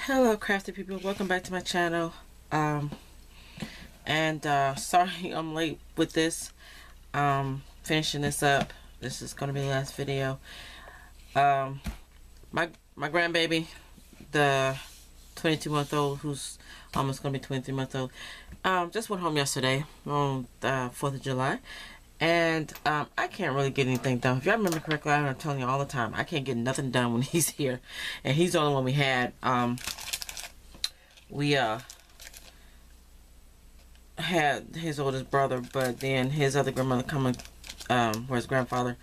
Hello crafty people, welcome back to my channel. Sorry I'm late with this. Finishing this up. This is gonna be the last video. My grandbaby, the 22-month-old who's almost gonna be 23 months old, just went home yesterday on the 4th of July. And I can't really get anything done. If y'all remember correctly, I'm telling you all the time, I can't get nothing done when he's here. And he's the only one we had. We had his oldest brother, but then his other grandmother coming, or his grandfather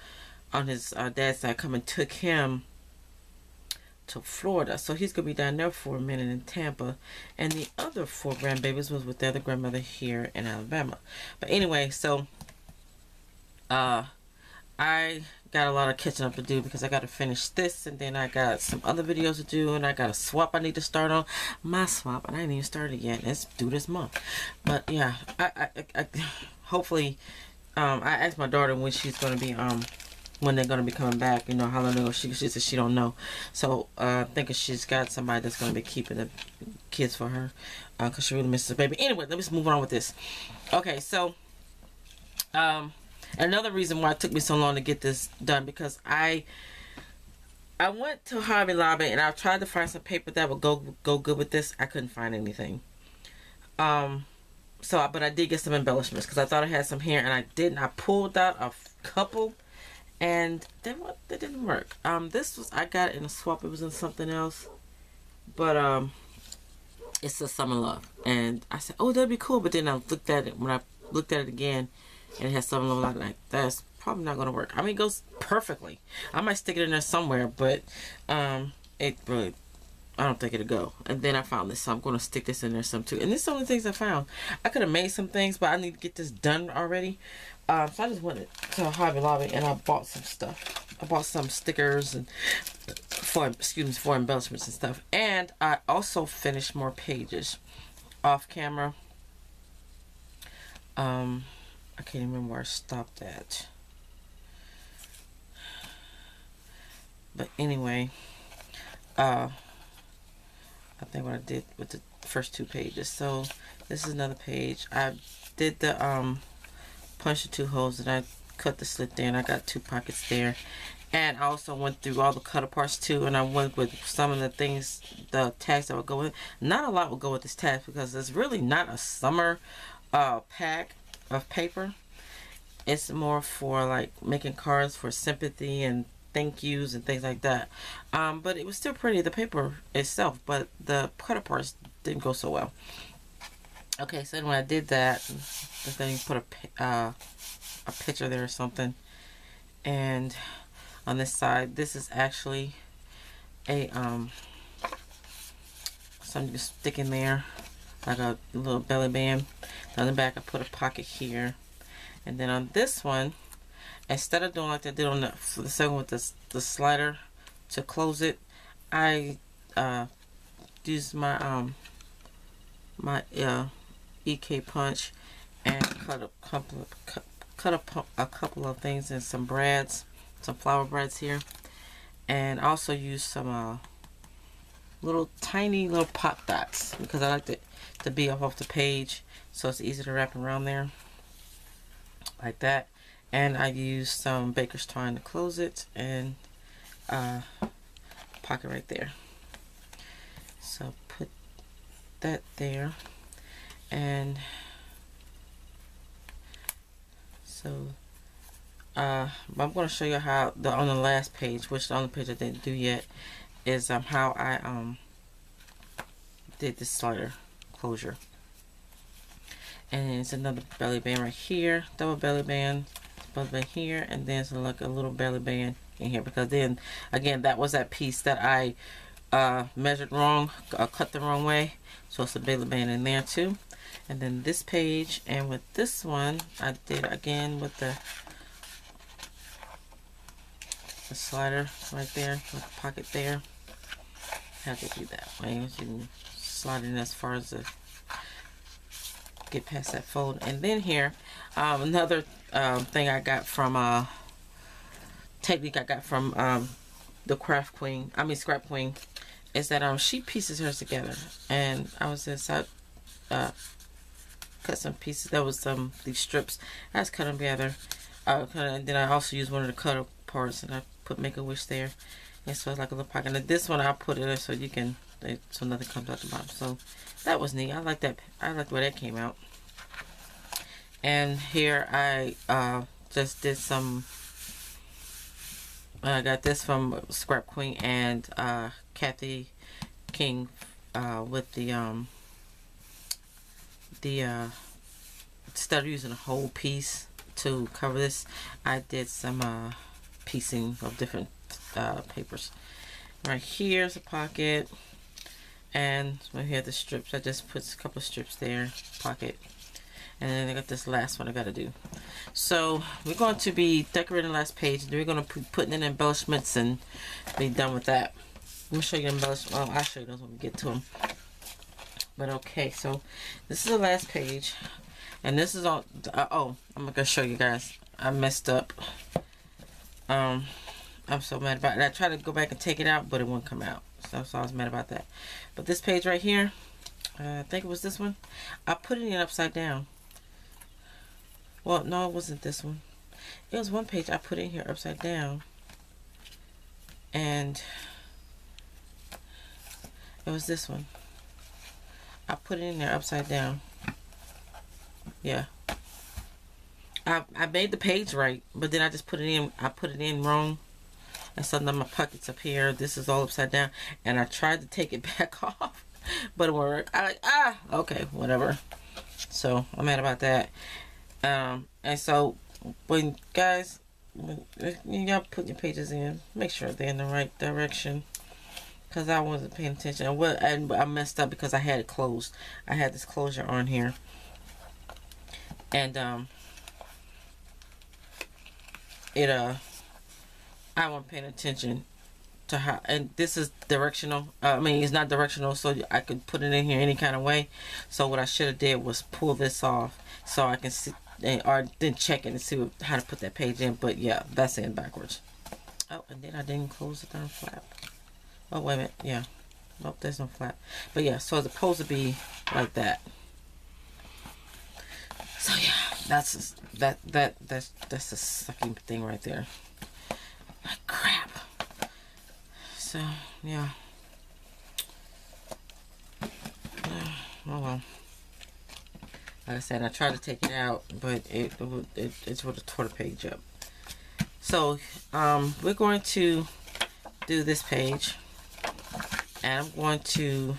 on his dad's side, come and took him to Florida. So he's going to be down there for a minute in Tampa. And the other 4 grandbabies was with the other grandmother here in Alabama. But anyway, so I got a lot of catching up to do because I got to finish this, and then I got some other videos to do, and I got a swap I need to start on. My swap, and I ain't even started yet. It's due this month. But yeah, I hopefully, I asked my daughter when she's going to be, when they're going to be coming back, you know, how long ago. She said she don't know. So, thinking she's got somebody that's going to be keeping the kids for her, because she really misses the baby. Anyway, let me just move on with this. Okay, so, another reason why it took me so long to get this done, because I went to Hobby Lobby and I tried to find some paper that would go good with this. I couldn't find anything. But I did get some embellishments because I thought I had some here, and I didn't. I pulled out a couple, and they didn't work. This was, I got it in a swap. It was in something else, but it's a Summer Love, and I said, oh, that'd be cool. But then I looked at it when I looked at it again, and it has Summer Love. Like, that's probably not gonna work. I mean, it goes perfectly. I might stick it in there somewhere, but it really, I don't think it'll go. And then I found this, so I'm gonna stick this in there some too. And this is the only things I found. I could have made some things, but I need to get this done already. So I just went to Hobby Lobby and I bought some stuff. I bought some stickers and for embellishments and stuff. And I also finished more pages off camera. I can't even remember where I stopped at. But anyway, I think what I did with the first 2 pages. So this is another page. I did the punch the 2 holes, and I cut the slit there, and I got 2 pockets there. And I also went through all the cut aparts too, and I went with some of the things, the tags that would go with. Not a lot would go with this tag because it's really not a summer pack of paper. It's more for like making cards for sympathy and thank yous and things like that. But it was still pretty, the paper itself, but the cut parts didn't go so well. Okay, so when I did that, then you put a picture there or something. And on this side, this is actually a something to stick in there, like a little belly band. On the back, I put a pocket here. And then on this one, instead of doing like I did on the second with the slider to close it, I used my my EK punch and cut a couple of things and some brads, some flower brads here, and also used some tiny little pop dots because I like it to be off the page, so it's easy to wrap around there like that. And I used some baker's twine to close it, and pocket right there. So put that there, and so I'm going to show you how on the last page, which the only page I didn't do yet, is how I did this slider closure. And it's another belly band right here, double belly band here, and then it's like a little belly band in here, because then again, that was that piece that I measured wrong, cut the wrong way, so it's a belly band in there too. And then this page, and with this one, I did again with the slider right there, with the pocket there. I have to do that way. You can slide in as far as the get past that fold. And then here, another thing I got from technique I got from the Scrap Queen, is that she pieces hers together, and I was inside cut some pieces. That was these strips. I just cut them together. And then I also used one of the cutter parts, and I put Make-A-Wish there, and so it's like a little pocket. And this one I put it there so you can, so nothing comes out the bottom. So that was neat. I like that. I like the way that came out. And here I just did some. I got this from Scrap Queen and Kathy King with the instead of using a whole piece to cover this, I did some piecing of different papers. Right here's a pocket, and right here the strips. I just put a couple of strips there, pocket. And then I got this last one I gotta do. So we're going to be decorating the last page. We're gonna be putting in embellishments and be done with that. Let me show you the embellishments. Well, I'll show you those when we get to them. But okay, so this is the last page, and this is all. Oh, I'm gonna show you guys. I messed up. I'm so mad about it. I tried to go back and take it out, but it wouldn't come out. So I was mad about that. But this page right here, I think it was this one. I put it in upside down. Well, no, it wasn't this one. It was one page I put in here upside down. And it was this one. I put it in there upside down. Yeah. I made the page right, but then I just put it in. I put it in wrong. And so now my pockets up here. This is all upside down. And I tried to take it back off, but it won't work. Okay, whatever. So I'm mad about that. And so when guys, when y'all put your pages in, make sure they're in the right direction, because I wasn't paying attention. And I messed up because I had it closed. I had this closure on here, and I wasn't paying attention to how, and this is directional. I mean, it's not directional, so I could put it in here any kind of way. So what I should have did was pull this off so I can see, or then check it and see how to put that page in. But yeah, that's in backwards. Oh, and then I didn't close the darn flap. Oh, wait a minute. Yeah. Nope, there's no flap. But yeah, so it's supposed to be like that. So yeah, that's the sucking thing right there. Like crap. So yeah. Oh well. Like I said, I tried to take it out, but it would have tore the page up. So we're going to do this page, and I'm going to.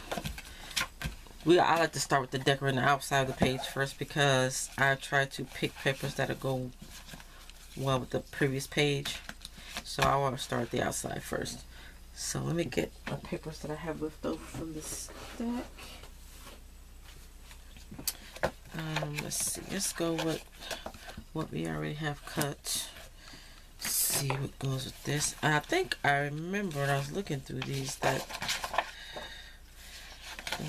I like to start with the decorating the outside of the page first, because I try to pick papers that'll go well with the previous page. So I want to start at the outside first. So let me get the papers that I have left over from this stack. Let's see. Let's go with what we already have cut. Let's see what goes with this. I think I remember when I was looking through these that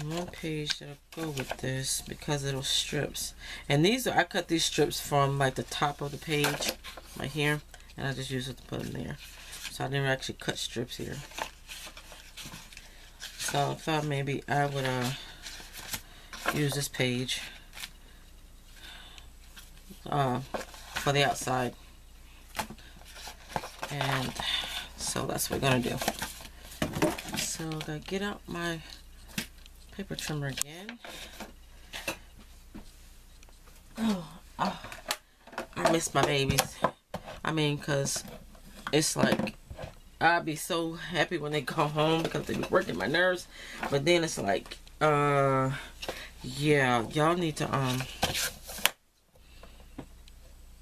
one page that'll go with this, because of those strips. And these are, I cut these strips from like the top of the page right here, and I just use it to put them there. So I didn't actually cut strips here. So I thought maybe I would use this page for the outside. And so that's what we're gonna do. So I'm gonna get out my paper trimmer again. I miss my babies. I mean, cause it's like I'd be so happy when they go home, because they be working my nerves. But then it's like, yeah, y'all need to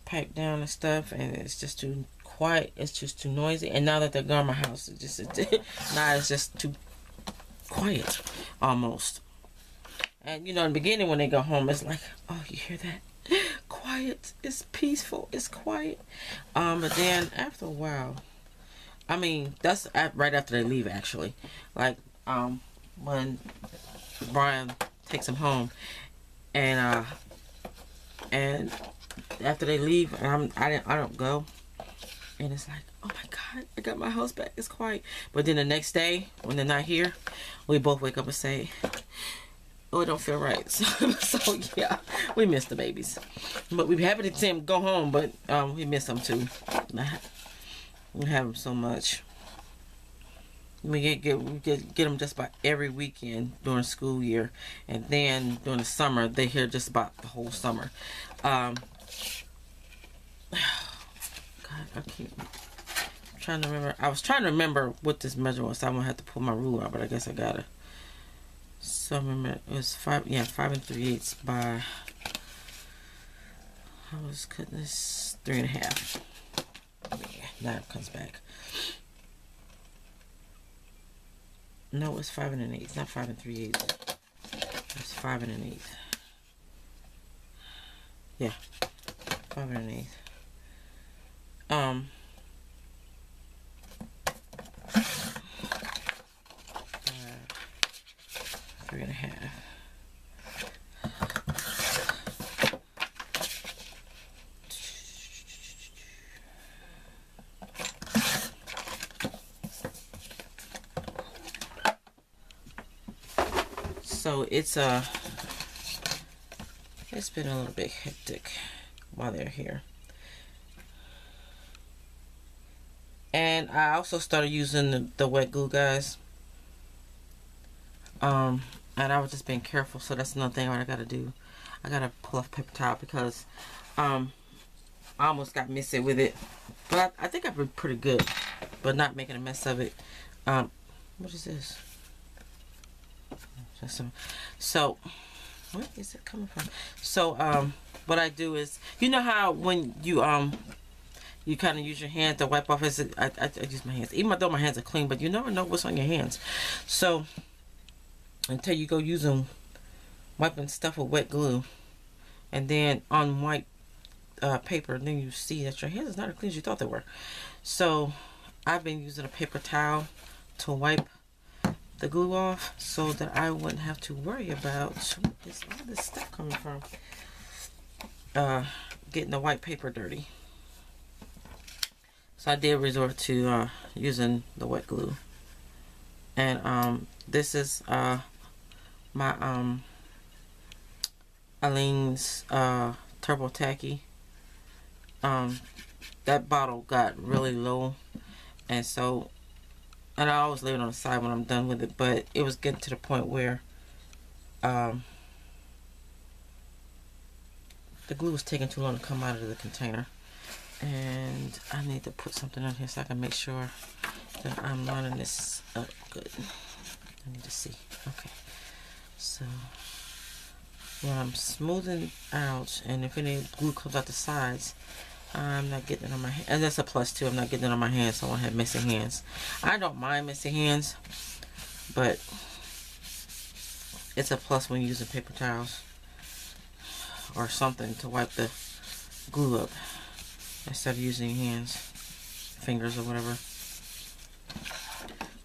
pipe down and stuff, and it's just too quiet. It's just too noisy. And now that they're gone, my house is just now it's just too quiet almost. And you know, in the beginning when they go home, it's like, oh, you hear that? Quiet. It's peaceful. It's quiet. But then after a while, I mean, that's right after they leave, actually. Like when Brian takes them home, and after they leave, and I don't go. And it's like, oh my God, I got my house back. It's quiet. But then the next day, when they're not here, we both wake up and say, oh, it don't feel right. So yeah, we miss the babies. But we're happy to see them go home, but we miss them too. We have them so much. We get them just about every weekend during school year, and then during the summer they're here just about the whole summer. God, I keep trying to remember. I was trying to remember what this measure was. So I'm gonna have to pull my ruler out, but I guess I gotta. So remember, it was 5 3/8 by. I was cutting this 3 1/2. Yeah, now it comes back. No, it's 5 1/8. It's not 5 3/8. It's 5 1/8. Yeah, 5 1/8. 3 1/2. So it's been a little bit hectic while they're here. And I also started using the wet glue, guys. And I was just being careful, so that's another thing I gotta do. I gotta pull off paper towel because I almost got messy with it. But I think I've been pretty good, but not making a mess of it. What is this? So where is it coming from? So what I do is, you know how when you you kind of use your hand to wipe off. I use my hands, even though my hands are clean, but you never know what's on your hands. So until you go using wiping stuff with wet glue, and then on white paper, then you see that your hands is not as clean as you thought they were. So I've been using a paper towel to wipe the glue off so that I wouldn't have to worry about where is all this stuff coming from, getting the white paper dirty. So I did resort to using the wet glue. And this is my Aleene's Turbo Tacky. That bottle got really low, and so, and I always leave it on the side when I'm done with it, but it was getting to the point where the glue was taking too long to come out of the container. And I need to put something on here so I can make sure that I'm lining this up good. I need to see. Okay. So when I'm smoothing out, and if any glue comes out the sides, I'm not getting it on my hand. And that's a plus too. I'm not getting it on my hands, so I won't have messy hands. I don't mind messy hands, but it's a plus when you're using paper towels or something to wipe the glue up, instead of using your hands, fingers, or whatever.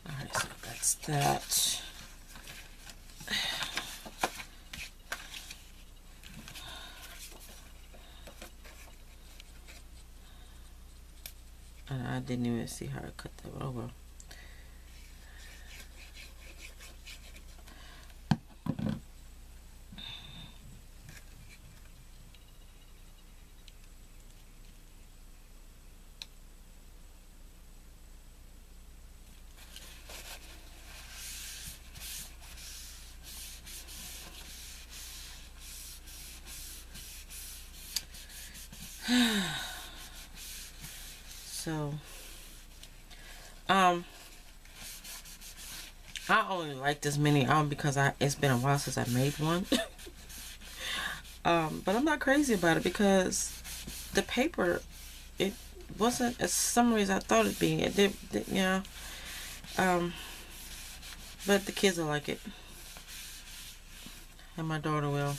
Alright, so that's that. And I didn't even see how I cut that, but oh well. So, I only like this mini because it's been a while since I made one. But I'm not crazy about it because the paper, it wasn't as summery as I thought it'd be. It did, yeah. But the kids will like it, and my daughter will.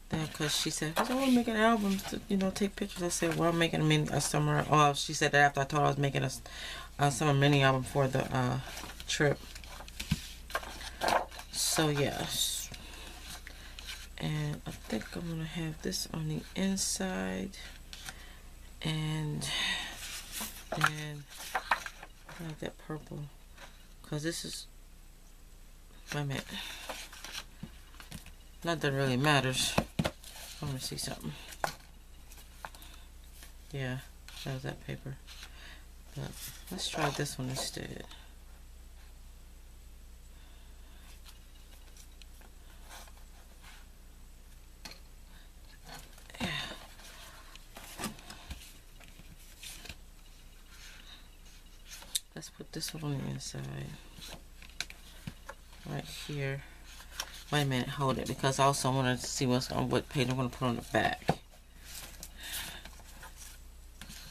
Because she said, I want to make an album to, you know, take pictures. I said, well, I'm making a summer. Oh, she said that after I told her I was making a summer mini album for the trip. So yeah, and I think I'm gonna have this on the inside, and And I like that purple. Because this is... Wait a minute. Not that it really matters. I want to see something. Yeah, that was that paper. But let's try this one instead. Yeah. Let's put this one on the inside. Right here. Wait a minute, hold it, because I also want to see what page I'm going to put on the back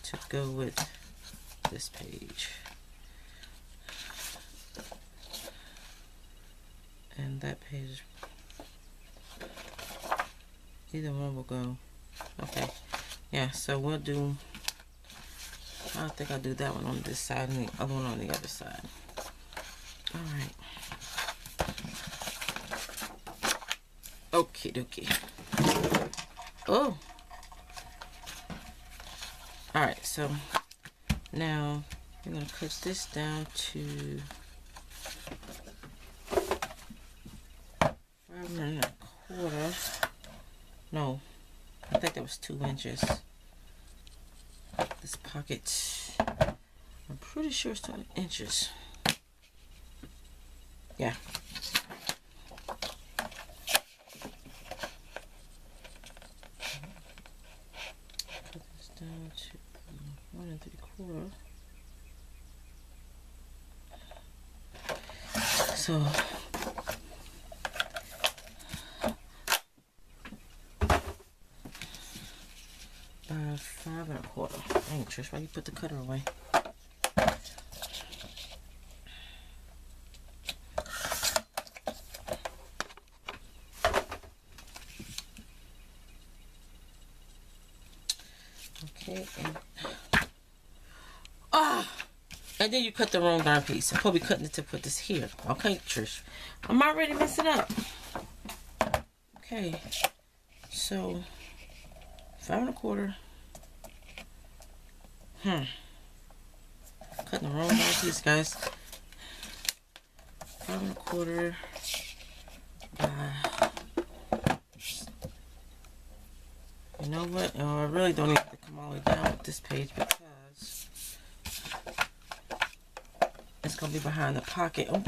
to go with this page. And that page, either one will go. Okay, yeah, so we'll do, I think I'll do that one on this side and the other one on the other side. Alright. Okie dokie. Oh. Alright, so now I'm going to cut this down to 5.25. No, I think that was 2 inches. This pocket, I'm pretty sure it's 2 inches. Yeah. Cut this down to 1 3/4. So by 5 1/4. Dang, Trish, why you put the cutter away? Okay, and then you cut the wrong darn piece. I'm probably cutting it to put this here. Okay, Trish, I'm already messing up. Okay, so 5 1/4. Cutting the wrong darn piece, guys. 5 1/4 by. You know what? I really don't need to come all the way down with this page because it's going to be behind the pocket. Oh,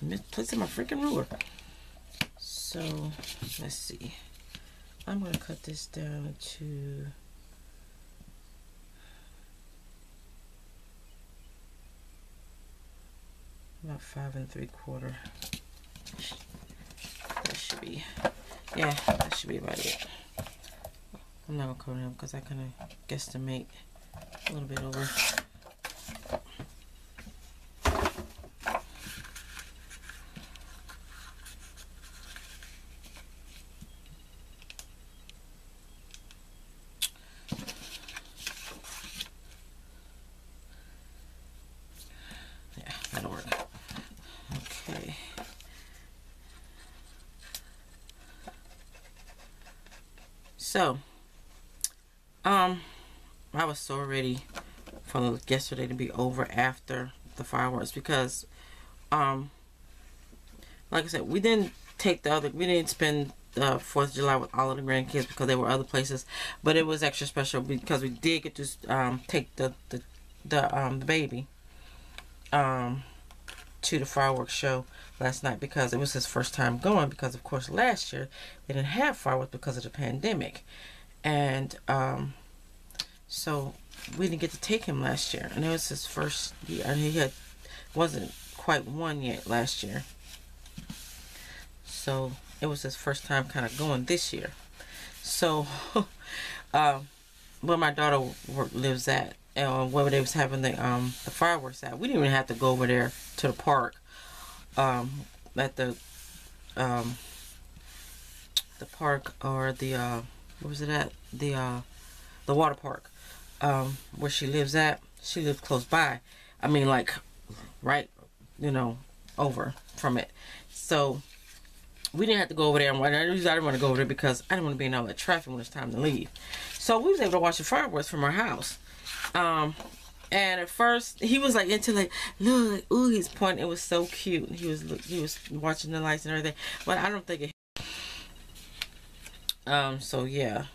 misplacing my freaking ruler. So, let's see. I'm going to cut this down to about 5 3/4. That should be, yeah, that should be about it. I'm not going to cover them because I kind of guesstimate a little bit over. Yeah, that'll work. Okay. So, I was so ready for yesterday to be over after the fireworks because, like I said, we didn't spend the 4th of July with all of the grandkids because there were other places, but it was extra special because we did get to take the baby to the fireworks show last night because it was his first time going because, of course, last year they didn't have fireworks because of the pandemic. And so we didn't get to take him last year, and it was his first year, and he wasn't quite 1 yet last year, so it was his first time kind of going this year. So where my daughter lives at, where they was having the fireworks at, we didn't even have to go over there to the park, at the park, or the where was it at, the water park, where she lives at. She lives close by. I mean, like, right, over from it. So we didn't have to go over there. And I didn't want to go over there because I didn't want to be in all that traffic when it's time to leave. So we was able to watch the fireworks from our house. And And at first, he was like into like, look, ooh, he's pointing. It was so cute. He was watching the lights and everything. But I don't think it. So yeah.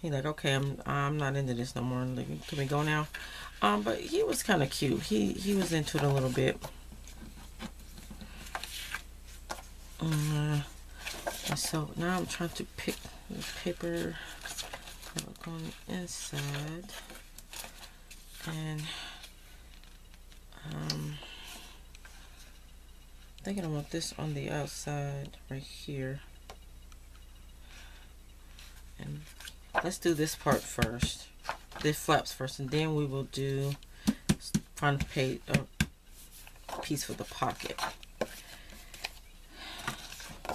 He like, okay, I'm not into this no more. Like, can we go now? But he was kind of cute. He was into it a little bit. So now I'm trying to pick the paper that will go on the inside, and I think I want this on the outside right here. And let's do this part first, this flaps first, and then we will do front page piece for the pocket.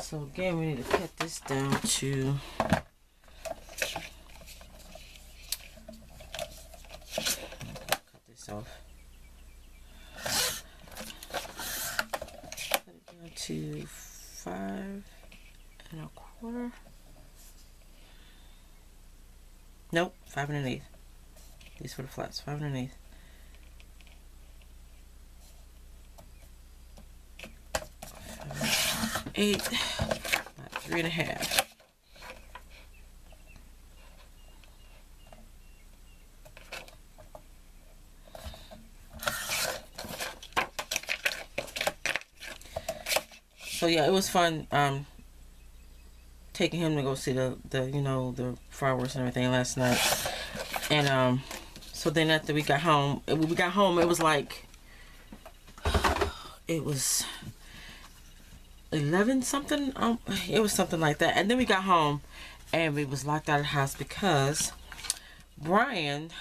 So again, we need to cut this down to cut this off. Cut it down to 5 1/4. Nope, 5 1/8. These for the flaps, 5 1/8. 8, about 3 1/2. So yeah, it was fun taking him to go see the you know, the fireworks and everything last night. And so then after we got home, it was like, it was 11 something, it was something like that. And then we got home and we was locked out of the house because Brian's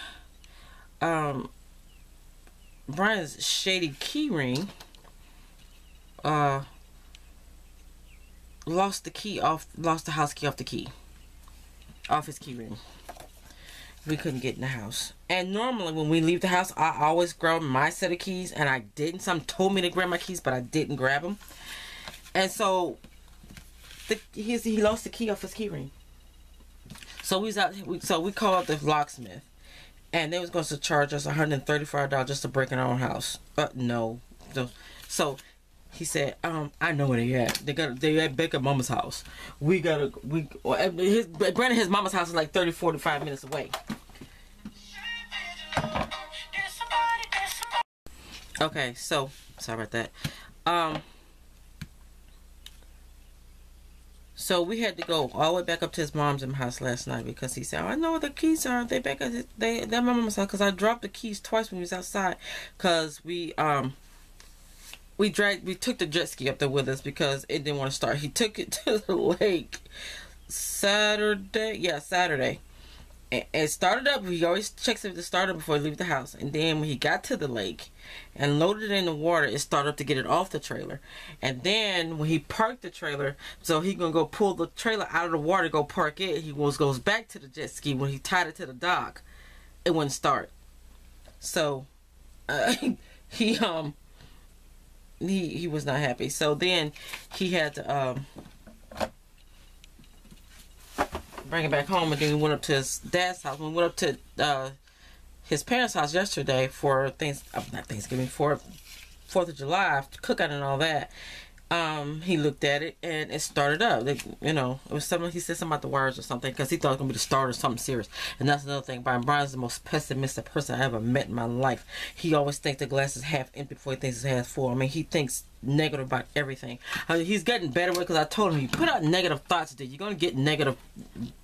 shady key ring lost the house key off his key ring. We couldn't get in the house. And normally when we leave the house, I always grab my set of keys, and I didn't. Some told me to grab my keys, but I didn't grab them. And so he lost the key off his key ring. So we called the locksmith, and they was going to charge us $135 just to break in our own house. No. So he said, I know where they at. They at Baker Mama's house. Granted, his mama's house is like 30-45 minutes away. Okay, so sorry about that. So we had to go all the way back up to his mom's house last night because he said, I know where the keys are. They back at their mama's house, because I dropped the keys twice when we was outside, because we took the jet ski up there with us because it didn't want to start. He took it to the lake Saturday. Yeah, Saturday. And it started up. He always checks if it started before he leaves the house. And then when he got to the lake and loaded it in the water, it started up to get it off the trailer. And then when he parked the trailer, so he gonna go pull the trailer out of the water, go park it. He goes back to the jet ski. When he tied it to the dock, it wouldn't start. So he was not happy. So then he had to bring it back home, and then we went up to his dad's house. We went up to his parents' house yesterday for not Thanksgiving, for 4th of July, cookout and all that. He looked at it and it started up. You know, it was something. He said something about the wires or something, because he thought it was gonna be the start or something serious. And that's another thing. Brian's the most pessimistic person I ever met in my life. He always thinks the glass is half empty before he thinks it's half full. I mean, he thinks negative about everything. I mean, he's getting better with it, because I told him, you put out negative thoughts, dude, you're gonna get negative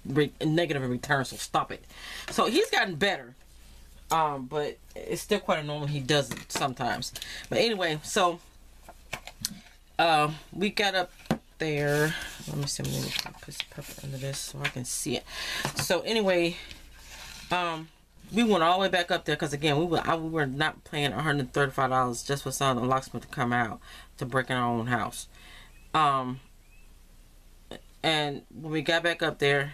in return. So stop it. So he's gotten better. But it's still quite annoying. He does it sometimes. But anyway, so we got up there. Let me see. I'm gonna put some pepper under this so I can see it. So anyway, we went all the way back up there because, again, we were not paying $135 just for some locksmith to come out to break in our own house. And when we got back up there,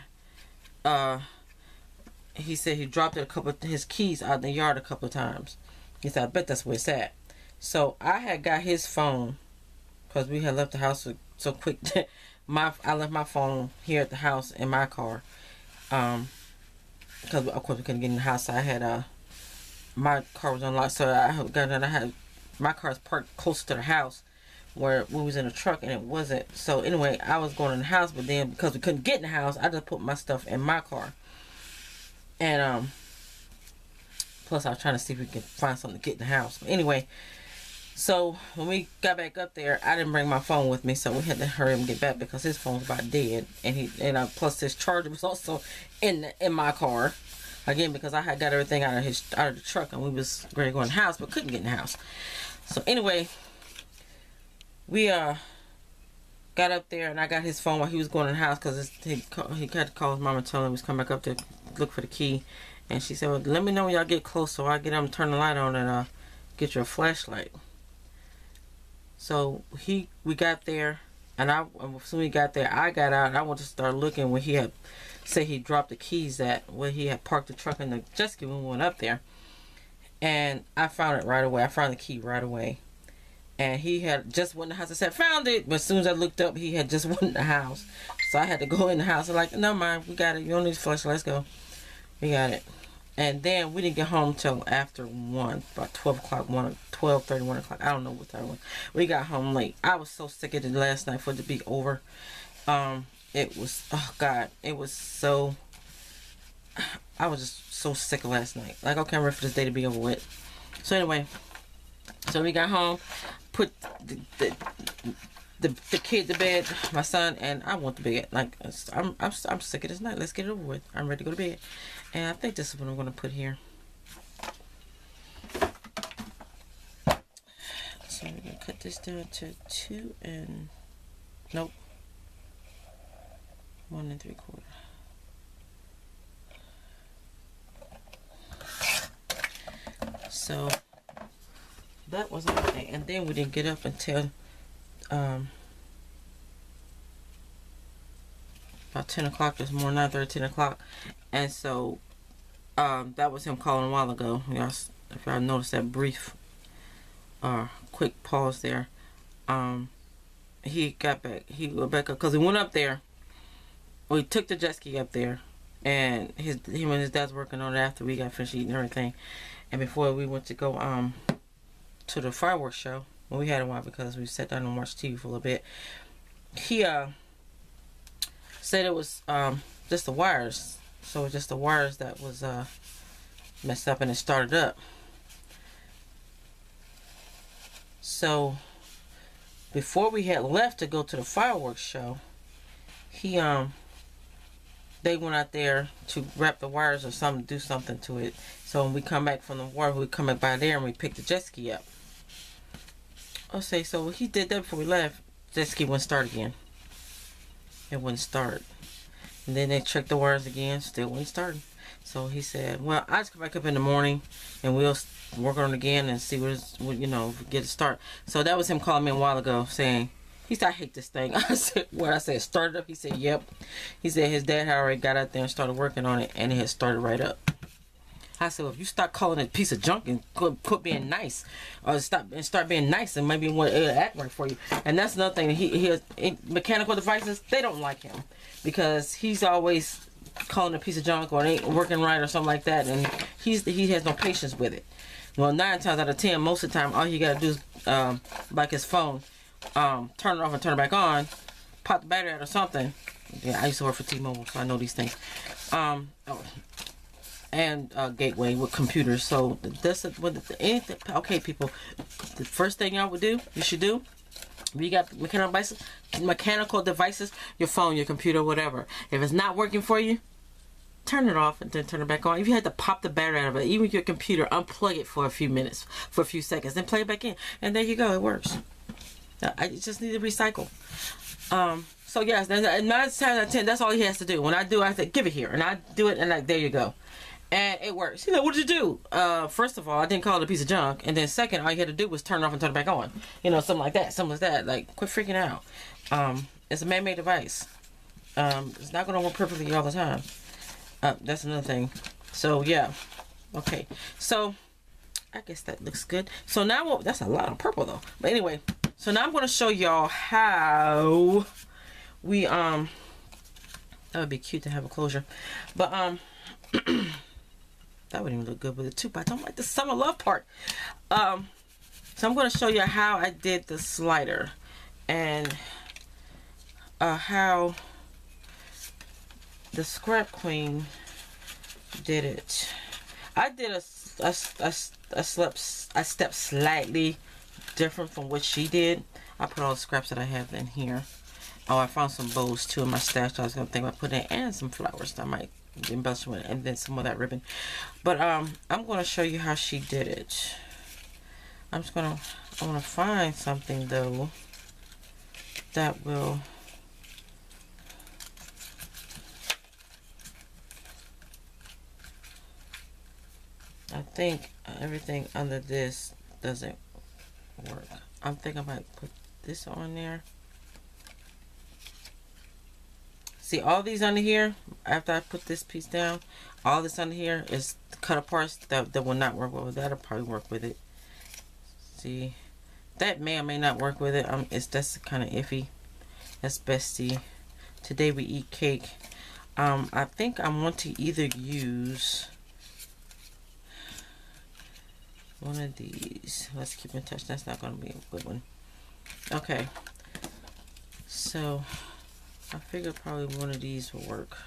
he said he dropped his keys out in the yard a couple of times. He said, I bet that's where it's at. So I had got his phone, because we had left the house so quick. I left my phone here at the house in my car. because of course we couldn't get in the house. So I had my car was unlocked, so I had my car's parked close to the house where we was in a truck, and it wasn't. So anyway, I was going in the house, but then because we couldn't get in the house, I just put my stuff in my car. And plus I was trying to see if we could find something to get in the house. But anyway, so when we got back up there, I didn't bring my phone with me, so we had to hurry and get back because his phone was about dead, and plus his charger was also in my car. Again, because I had got everything out of the truck, and we was ready to go in the house, but couldn't get in the house. So anyway, we got up there, and I got his phone while he was going in the house, because he had to call his mom and tell him he was coming back up to look for the key. And she said, well, let me know when y'all get close, so I get him to turn the light on and get you a flashlight. So we got there, and as soon as we got there, I got out and I wanted to start looking where he had said he dropped the keys at, where he had parked the truck in the jet ski when we went up there. And I found it right away. I found the key right away. And he had just went in the house. I said, found it. But as soon as I looked up, he had just went in the house. So I had to go in the house. I'm like, no, mind, we got it. You don't need a flashlight. Let's go. We got it. And then we didn't get home till after 1, about 12 o'clock, 12:30, 1 o'clock. I don't know what time it was. We got home late. I was so sick of it last night for it to be over. It was, oh God, it was so, I was just so sick of last night. Like, okay, I'm ready for this day to be over with. So anyway, so we got home, put the kid to bed, my son, and I went to bed. Like, I'm sick of this night. Let's get it over with. I'm ready to go to bed. And I think this is what I'm going to put here. So we're going to cut this down to 2 and, nope, 1 3/4. So that was everything. And then we didn't get up until about 10 o'clock this morning, 9:30, 10 o'clock. And so that was him calling a while ago. If y'all noticed that brief quick pause there. He got back, he went back up because he went up there. Well, he took the jet ski up there, and him and his dad's working on it after we got finished eating everything. And before we went to go to the fireworks show, well, we had a while because we sat down and watched TV for a little bit. He said it was just the wires. So just the wires that was messed up, and it started up. So before we had left to go to the fireworks show, they went out there to wrap the wires or something, do something to it. So when we come back from the wire, we come back by there and we picked the jet ski up. I'll say, so he did that before we left. Jet ski wouldn't start again. It wouldn't start. And then they checked the wires again, still wouldn't start. So he said, well, I just come back up in the morning and we'll work on it again and see what you know, get it start. So that was him calling me a while ago saying, he said, I hate this thing. I said, what? I said, started up? He said, yep. He said his dad had already got out there and started working on it, and it had started right up. I said, well, if you start calling it a piece of junk and quit being nice, or start being nice, and maybe it'll act right for you. And that's another thing. He has mechanical devices. They don't like him because he's always calling it a piece of junk or it ain't working right or something like that, and he has no patience with it. Well, 9 times out of 10, most of the time, all you gotta do is like his phone. Turn it off and turn it back on, pop the battery out or something. Yeah, I used to work for T-Mobile, so I know these things. And Gateway with computers. So that's anything. Okay, people, the first thing y'all would do, you should do, you got mechanical devices, your phone, your computer, whatever. If it's not working for you, turn it off and then turn it back on. If you had to pop the battery out of it, even your computer, unplug it for a few minutes, for a few seconds, then plug it back in, and there you go, it works. I just need to recycle. So yes, 9 times out of 10, that's all he has to do. When I do, I say, give it here, and I do it, and like, there you go, and it works. He's like, what did you do? First of all, I didn't call it a piece of junk, and then second, all you had to do was turn it off and turn it back on. You know, something like that. Like, quit freaking out. It's a man-made device. It's not going to work perfectly all the time. That's another thing. So yeah, okay. So I guess that looks good. So now that's a lot of purple though. But anyway. So now I'm going to show y'all how we, that would be cute to have a closure. But That would even look good with it too, but I don't like the summer love part. So I'm going to show you how I did the slider and how the Scrap Queen did it. I did a step slightly different from what she did. I put all the scraps that I have in here. Oh, I found some bows too in my stash. I was gonna think about putting in, and some flowers that I might embellish with, and then some of that ribbon. But I'm gonna show you how she did it. I want to find something though that will. I think everything under this doesn't work. I'm thinking I might put this on there. See, all these under here, after I put this piece down, all this under here is cut apart that will not work well. That'll probably work with it. See, that may or may not work with it. That's kind of iffy. That's bestie. Today we eat cake. I think I want to either use one of these. Let's keep in touch. That's not going to be a good one. Okay. So I figured probably one of these will work.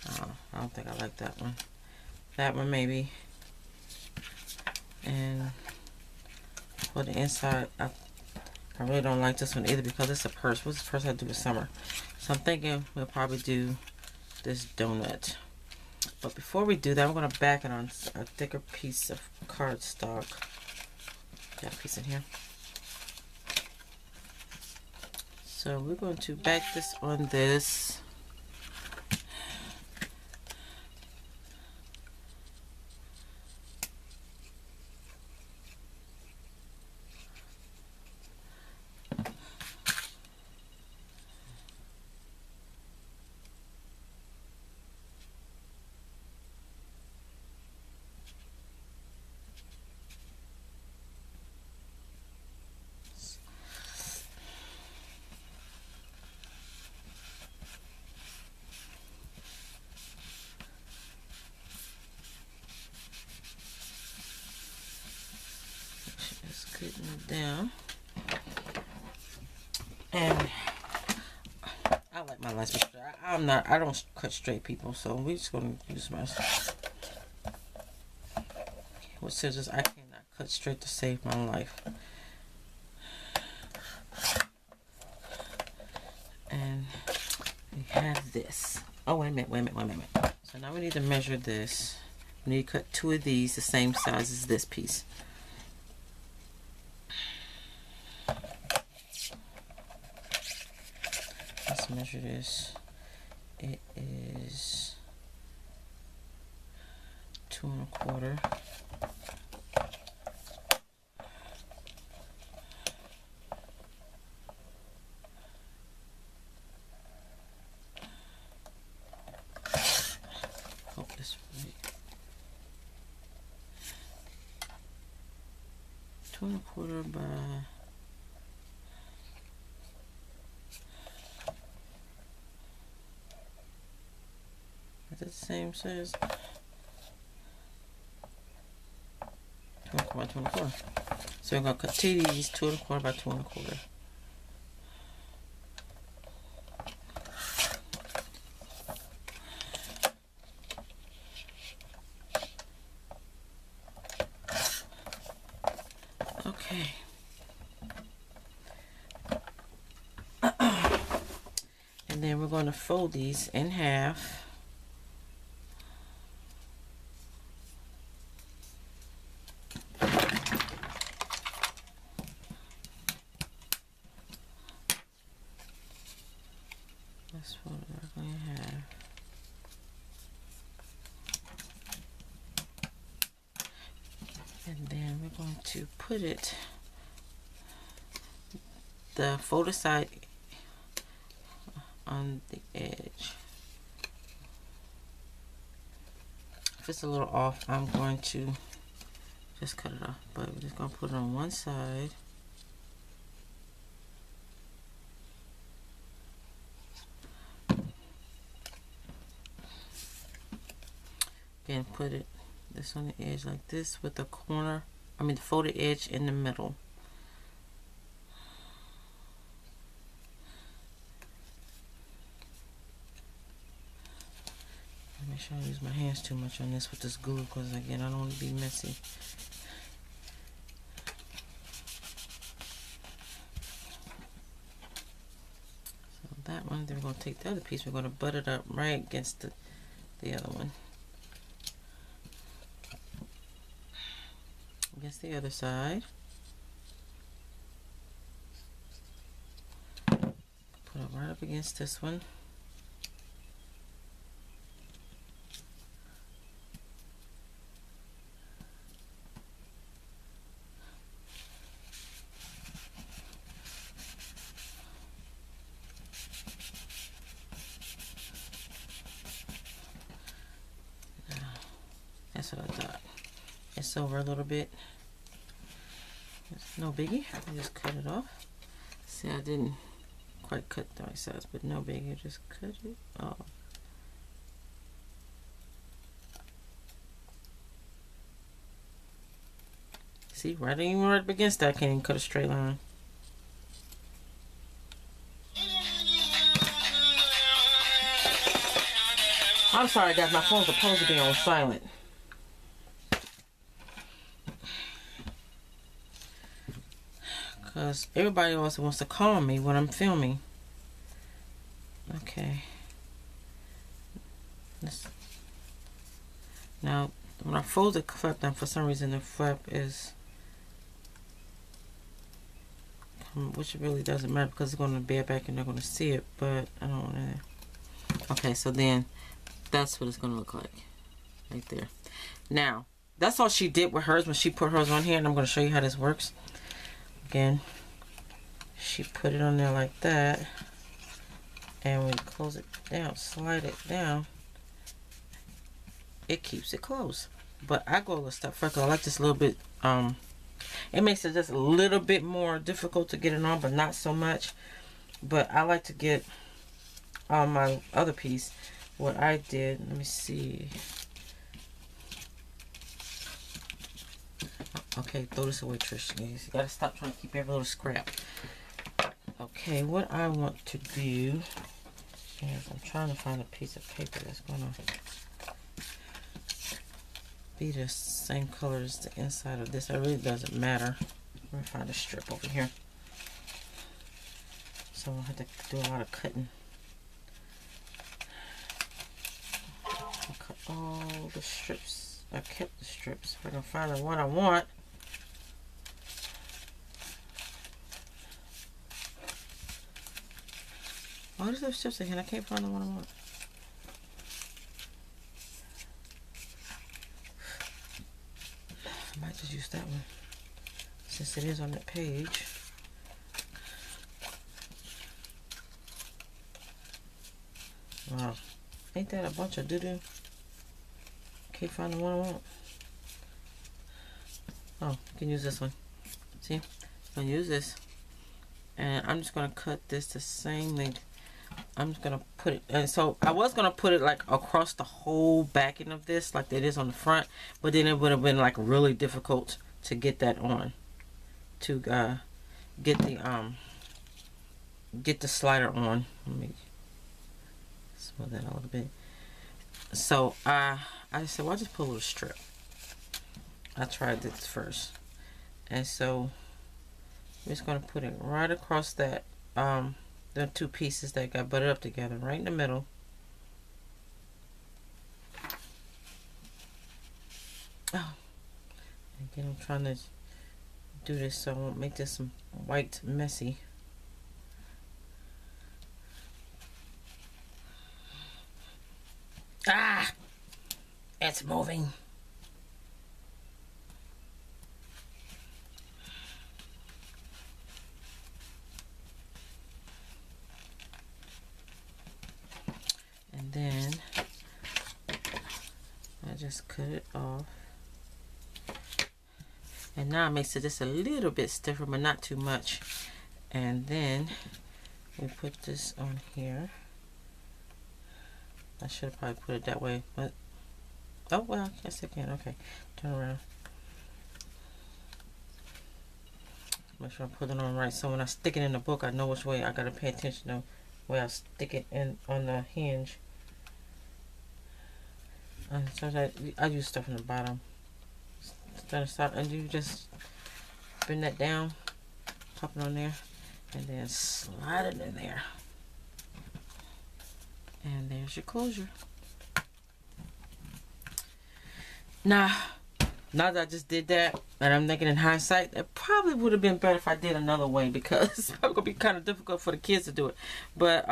I don't think I like that one. That one maybe. And for the inside, I really don't like this one either because it's a purse. What's the purse I do with summer? So I'm thinking we'll probably do this donut. But before we do that, I'm going to back it on a thicker piece of cardstock. Got a piece in here. So we're going to back this on this. Cutting it down, and I like my lines. I don't cut straight, people. So we're just gonna use my with scissors. I cannot cut straight to save my life. And we have this. Oh, wait a minute. So now we need to measure this. We need to cut 2 of these the same size as this piece. Let's measure this. It is 2 1/4. Hope this right. 2 1/4 by. Is it the same size? 2 1/4 by 2 1/4. So we're gonna cut these 2 1/4 by 2 1/4. Okay. And then we're going to fold these in half. Let's fold it right in half. And then we're going to put it, the folded side on the edge. If it's a little off, I'm going to just cut it off, but we're just going to put it on one side. put it this on the edge like this with the corner, I mean the folded edge in the middle. Make sure I use my hands too much on this with this glue, because again, I don't want to be messy. So that one, then we're going to take the other piece, we're going to butt it up right against the other one. Against the other side. Put it right up against this one. That's what I thought. It's over a little bit. It's no biggie. I just cut it off. See, I didn't quite cut the right size, but no biggie. Just cut it off. See, right even right up against that, I can't even cut a straight line. I'm sorry guys, my phone's supposed to be on silent. Because everybody also wants to call me when I'm filming. Okay. Now, when I fold the flap down, for some reason the flap is, which really doesn't matter because it's going to bear back and they're going to see it, but I don't want to. Okay, so then that's what it's going to look like right there. Now, that's all she did with hers when she put hers on here, and I'm going to show you how this works. Again, she put it on there like that, and when you close it down, slide it down, it keeps it closed. But I go a little step further. I like this a little bit, it makes it just a little bit more difficult to get it on, but not so much. But I like to get on my other piece, what I did, let me see. Okay, throw this away, Trish. You gotta stop trying to keep every little scrap. Okay, what I want to do is I'm trying to find a piece of paper that's gonna be the same color as the inside of this. It really doesn't matter. Let me find a strip over here. So I'll have to do a lot of cutting. I'll cut all the strips. I kept the strips. If I can find the one I want. Why does those strips again? I can't find the one I want. I might just use that one since it is on that page. Wow, ain't that a bunch of doo-doo? Can't find the one I want. Oh, you can use this one. See, I'm gonna use this, and I'm just gonna cut this the same length. I'm just gonna put it, and so I was gonna put it like across the whole backing of this, like it is on the front, but then it would have been like really difficult to get that on, to get the slider on. Let me smooth that out a little bit. So I said, well, I'll just put a little strip. I tried this first, and so I'm just gonna put it right across that the two pieces that got butted up together, right in the middle. Oh, again, I'm trying to do this so I won't make this white messy. Ah, it's moving. And then I just cut it off. And now it makes it just a little bit stiffer, but not too much. And then we put this on here. I should have probably put it that way, but Oh, well, yes, I can. Okay. Turn around. Make sure I put it on right. So when I stick it in the book, I know which way I gotta pay attention to where I stick it in on the hinge. Sometimes I use stuff in the bottom. And you just bend that down, pop it on there, and then slide it in there. And there's your closure. Now that I just did that, and I'm thinking in hindsight, it probably would have been better if I did another way, because it's probably gonna be kind of difficult for the kids to do it. But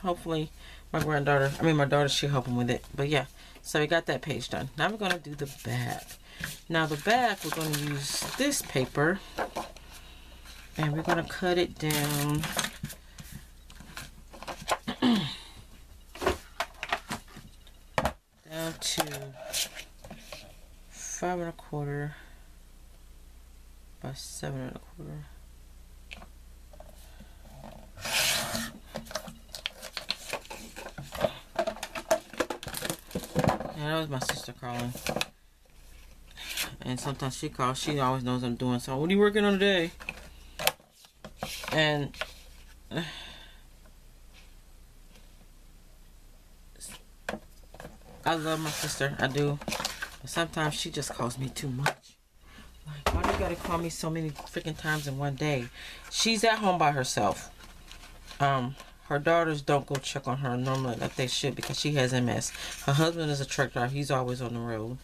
hopefully my daughter, she'll help them with it. But yeah, so we got that page done. Now we're gonna do the back. Now the back, we're gonna use this paper, and we're gonna cut it down. Down to 5 1/4 by 7 1/4. Yeah, that was my sister calling. And sometimes she calls. She always knows I'm doing something. What are you working on today? And I love my sister. I do. But sometimes she just calls me too much. Like, why do you gotta call me so many freaking times in one day? She's at home by herself. Her daughters don't go check on her normally like they should, because she has MS. Her husband is a truck driver. He's always on the road.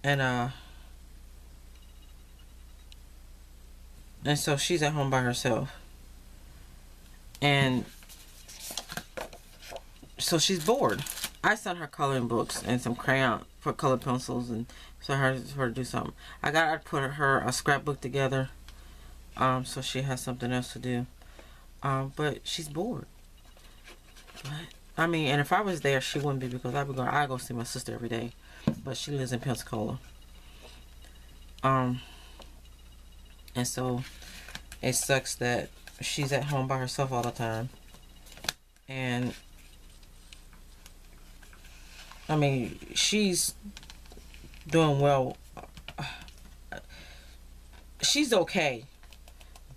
And so she's at home by herself. And so she's bored. I sent her coloring books and some crayon for color pencils, and so her to do something. I got her to put her a scrapbook together, so she has something else to do. But she's bored. But I mean, and if I was there, she wouldn't be, because I go see my sister every day, but she lives in Pensacola. And so it sucks that she's at home by herself all the time. And I mean, she's doing well. She's okay,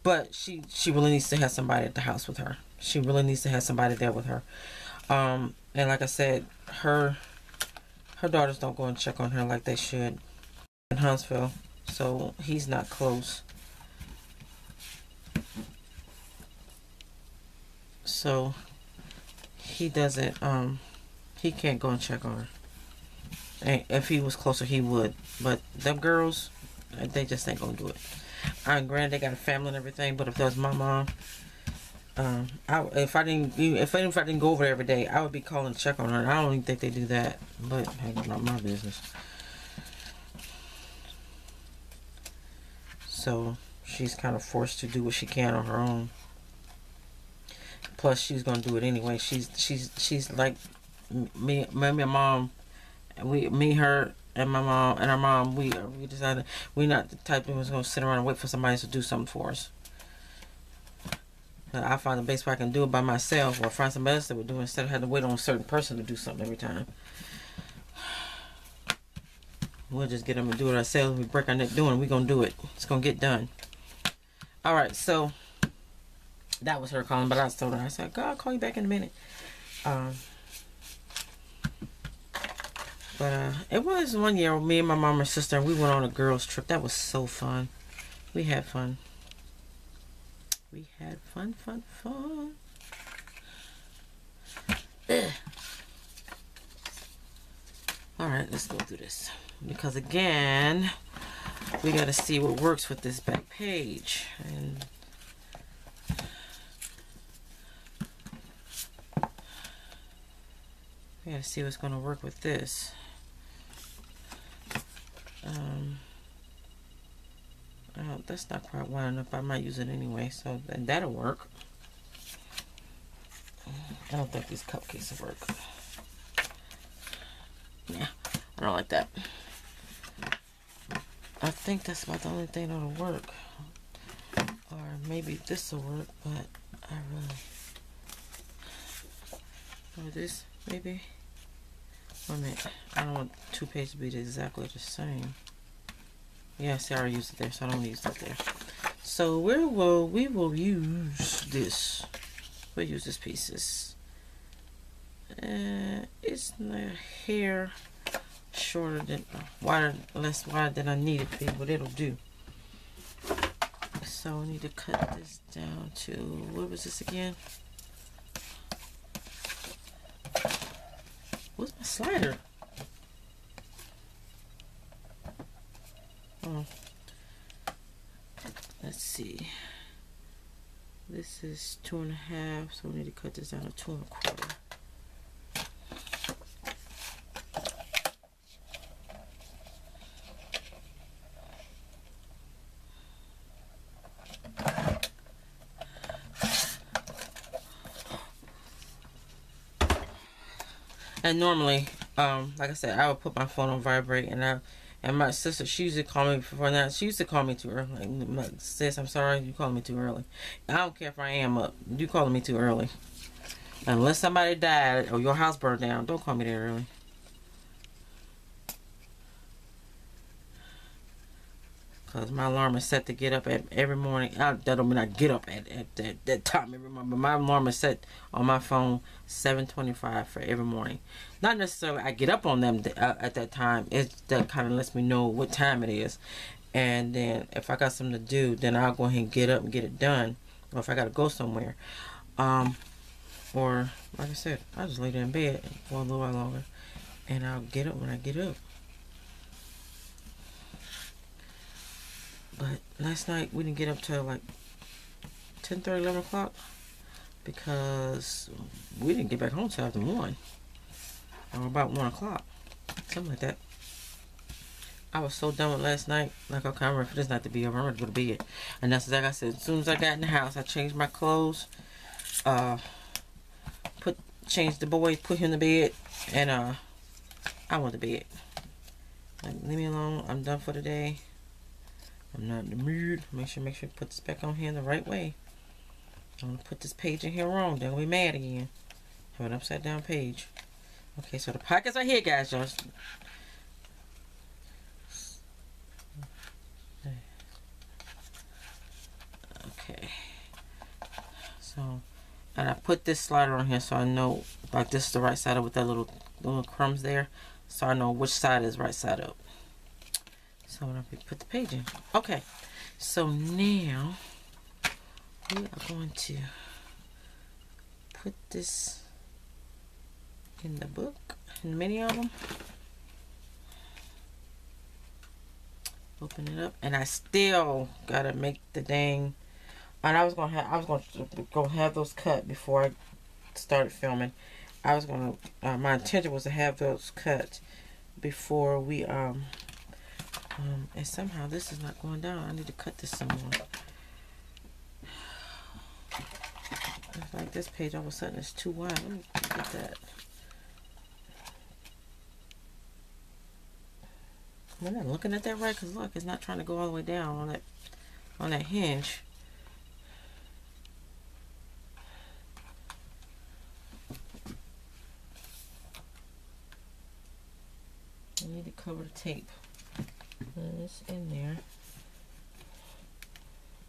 but she really needs to have somebody at the house with her. She really needs to have somebody there with her. And like I said, her daughters don't go and check on her like they should in Huntsville, so he's not close. So he doesn't, he can't go and check on her. And if he was closer, he would. But them girls, they just ain't gonna do it. Granted, they got a family and everything, but if that was my mom, if I didn't go over there every day, I would be calling to check on her. I don't even think they do that, but hey, it's not my business. So she's kind of forced to do what she can on her own. Plus, she's gonna do it anyway. She's like me, my mom. Her, and my mom and our mom. We decided we're not the type of who's gonna sit around and wait for somebody to do something for us. I find the best way I can do it by myself, or find somebody else that would do it, instead of having to wait on a certain person to do something every time. We'll just get them to do it ourselves. We break our neck doing it. We're gonna do it. It's gonna get done. All right, so that was her calling, but I told her, I said, God, I'll call you back in a minute. But it was one year, me and my mom and sister, and we went on a girls trip. That was so fun. We had fun. We had fun. Ugh. All right, let's go do this, because again, we got to see what works with this back page. And we got to see what's going to work with this. That's not quite wide enough. I might use it anyway, so that'll work. I don't think these cupcakes will work. Yeah, I don't like that. I think that's about the only thing that'll work. Or maybe this will work, but I really... Or this, maybe. Wait a minute. I don't want 2 pages to be exactly the same. Yeah, see, I already used it there, so I don't use that there. So we will use this. We'll use this pieces. It's the hair shorter than less wide than I need it to be, but it'll do. So I need to cut this down to, what was this again? What's my slider? Oh, let's see. This is 2.5, so we need to cut this down to 2.25. And normally, like I said, I would put my phone on vibrate, and my sister, she usually call me before that. She used to call me too early. Like, sis, I'm sorry, you calling me too early. I don't care if I am up. You calling me too early. Unless somebody died or your house burned down, don't call me that early. Because my alarm is set to get up at every morning. That don't mean I get up at that time every morning. But my alarm is set on my phone 7:25 for every morning. Not necessarily I get up on them at that time. That kind of lets me know what time it is. And then if I got something to do, then I'll go ahead and get up and get it done. Or if I got to go somewhere. Or, like I said, I'll just lay there in bed for a little while longer. And I'll get up when I get up. But last night we didn't get up till like 10:30, 11 o'clock because we didn't get back home till after 1 or about 1 o'clock, something like that. I was so done with last night. Like, okay, I'm ready for this night to be over. I'm ready to go to bed. And that's like I said. As soon as I got in the house, I changed my clothes, changed the boy, put him to bed, and I went to bed. Like, leave me alone. I'm done for the day. I'm not in the mood. Make sure put this back on here the right way. I'm gonna put this page in here wrong. They're gonna be mad again. Have an upside down page. Okay, so the pockets are here, guys. Just okay. So, and I put this slider on here so I know, like, this is the right side up with that little crumbs there, so I know which side is right side up. So when I put the page in. Okay, so now we are going to put this in the book, in many of them. Open it up, and I still gotta make the dang. And I was gonna go have those cut before I started filming. I was gonna. My intention was to have those cut before we and somehow this is not going down. I need to cut this some more. It's like this page all of a sudden is too wide. Let me get that. I'm not looking at that right, because look, it's not trying to go all the way down on that hinge. I need to cover the tape. It's in there.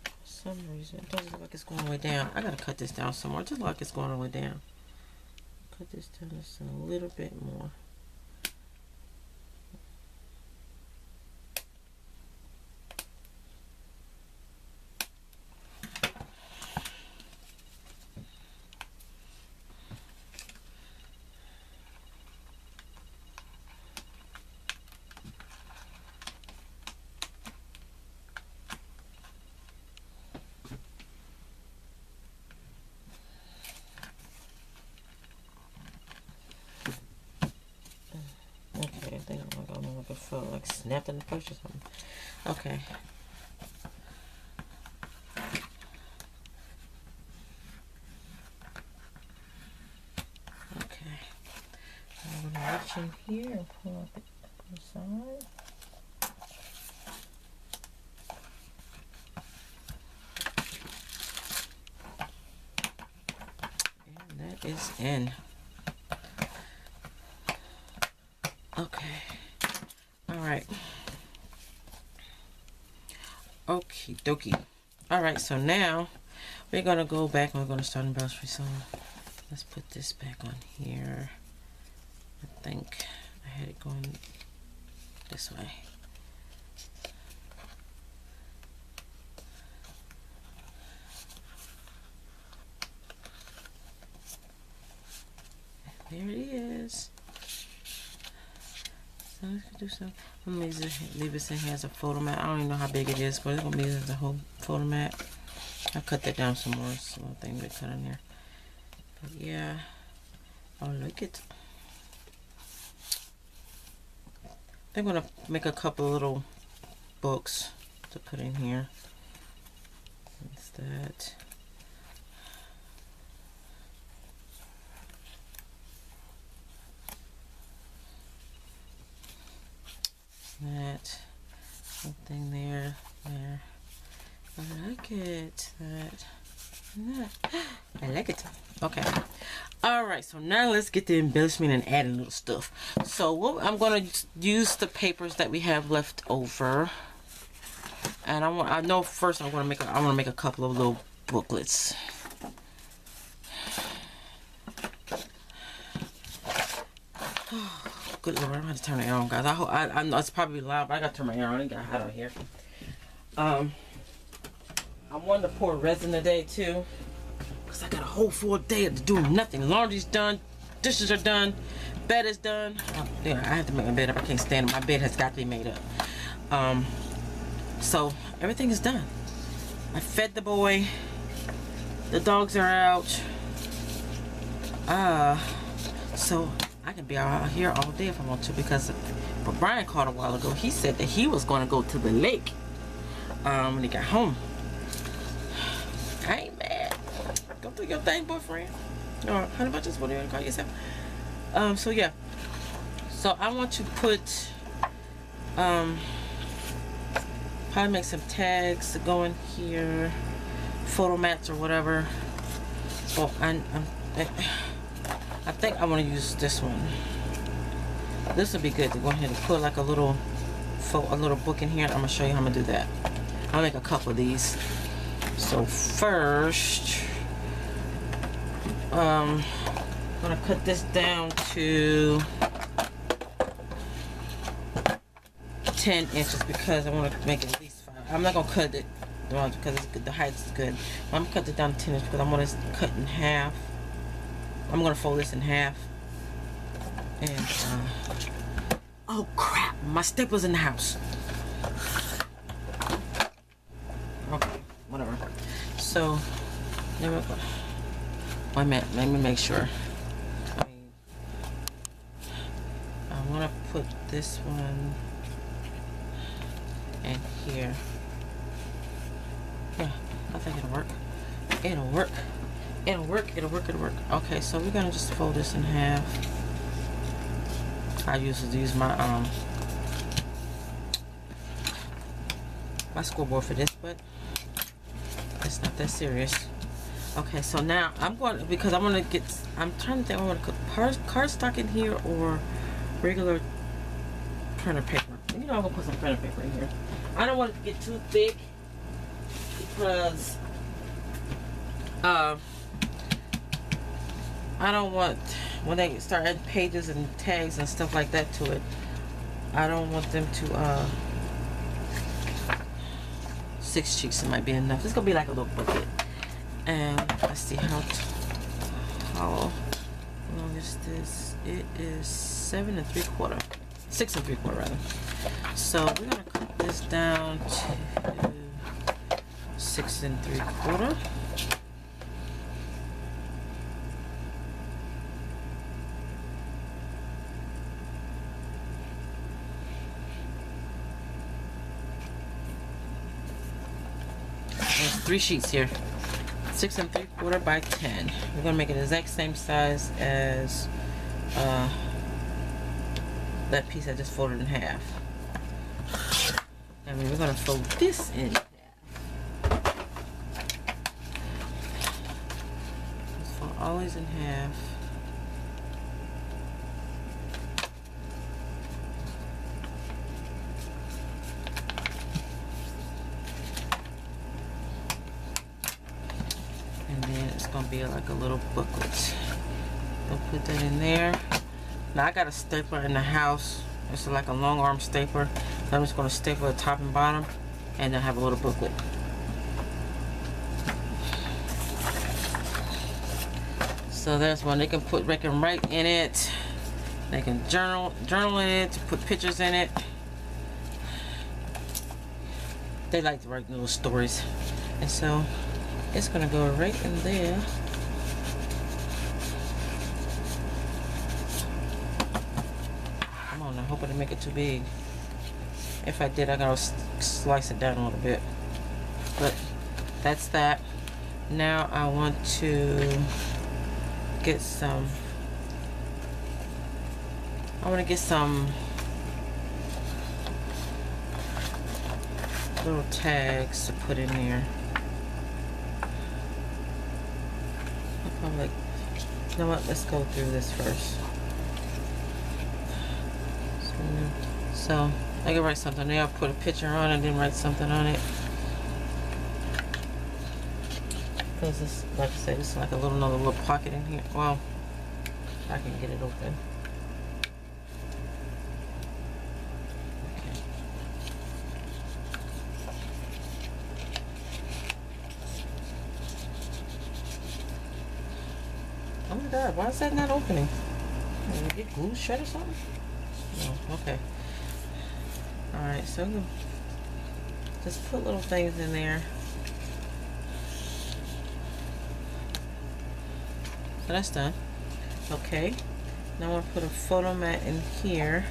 For some reason, it doesn't look like it's going all the way down. I gotta cut this down some more. It just like it's going all the way down. Cut this down just a little bit more. Okay, I think I'm gonna look for like snapped in the push or something. Okay. Okay. I'm gonna reach in here and pull up the side. And that is in. right. Okie dokie. All right, so now we're gonna go back and we're gonna start embellishing. So let's put this back on here. I think I had it going this way. There it is. So let's do some. I'm gonna leave this in here as a photo mat. I don't even know how big it is, but it's gonna be as a whole photo mat. I'll cut that down some more. Small thing to cut on there. But yeah, I like it. I'm gonna make a couple little books to put in here. That's that. That something there. I like it. That and that. I like it. Okay. All right. So now let's get the embellishment and adding little stuff. So what I'm gonna use the papers that we have left over, and I know first I want to make a couple of little booklets. Good Lord, I'm gonna have to turn the air on, guys. I know it's probably loud, but I gotta turn my air on. It got hot out here. I wanted to pour resin today too, because I got a whole full day of doing nothing. Laundry's done, dishes are done, bed is done. Yeah, I have to make my bed up. I can't stand it. My bed has got to be made up. So everything is done. I fed the boy. The dogs are out. So I can be out here all day if I want to, because but Brian called a while ago. He said that he was going to go to the lake when he got home. I ain't mad. Go do your thing, boyfriend. Or honey bunches, what do you want to call yourself? So yeah. So I want to put probably make some tags to go in here, photo mats or whatever. Oh, I think I want to use this one. This would be good to go ahead and put like a little book in here. I'm gonna show you how I'm gonna do that. I'll make a couple of these. So first, I'm gonna cut this down to 10 inches because I want to make it at least 5. I'm not gonna cut it because it's good, the height is good. I'm gonna cut it down to 10 inches because I want to cut in half. I'm gonna fold this in half. And oh crap, my stapler's in the house. Okay, whatever. So there we go. Wait a minute, let me make sure. I want to put this one in here. Yeah, I think it'll work. It'll work. It'll work. It'll work. It'll work. Okay, so we're gonna just fold this in half. I used to use my scoreboard for this, but it's not that serious. Okay, so now I'm going, because I'm trying to think, I want to put cardstock in here or regular printer paper. You know, I'm gonna put some printer paper in here. I don't want it to get too thick because I don't want, when they start adding pages and tags and stuff like that to it, I don't want them to 6 sheets, it might be enough. It's gonna be like a little bucket. And let's see how long is this? It is 7 3/4, 6 3/4 rather. So we're gonna cut this down to 6 3/4. There's 3 sheets here. 6 3/4 by 10. We're gonna make it the exact same size as that piece I just folded in half. And we're gonna fold this in half. Let's fold all these in half. be like a little booklet. I'll put that in there. Now I got a stapler in the house. It's like a long arm stapler. So I'm just going to staple the top and bottom, and then have a little booklet. So there's one. They can write in it. They can journal in it, put pictures in it. They like to write little stories, and so it's gonna go right in there. Come on, I hope I didn't make it too big. If I did, I gotta slice it down a little bit. But that's that. Now I want to get some. I want to get some little tags to put in there. I'm like, you know what? Let's go through this first. So I can write something there. I'll put a picture on it and then write something on it. Because it's, like I said, it's like another little pocket in here. Well, I can get it open. Oh my God, why is that not opening? Did you get glue shut or something? No, okay. Alright, so I'm gonna just put little things in there. So that's done. Okay. Now I'm gonna put a photo mat in here.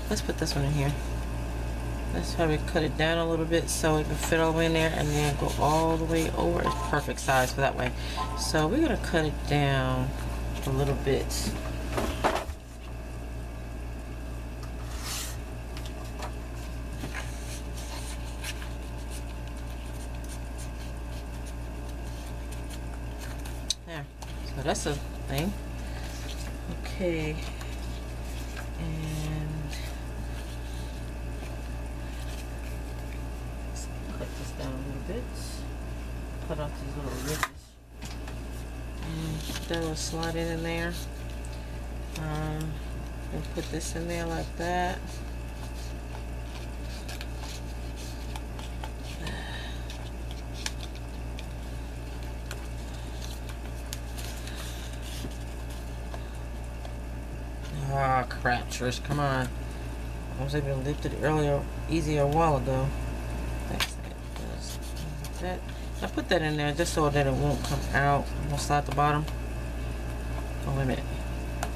Let's put this one in here. Let's probably cut it down a little bit so it can fit all the way in there, and then go all the way over. It's perfect size for that way. So we're gonna cut it down a little bit. There. So that's a thing. Okay. And cut this down a little bit. Cut off these little ridges. And that will slide it in there. And put this in there like that. Ah, crap, Trish, come on. I was able to lift it easier a while ago. That's that. I put that in there just so that it won't come out. I'm gonna slide the bottom. Oh, wait a minute.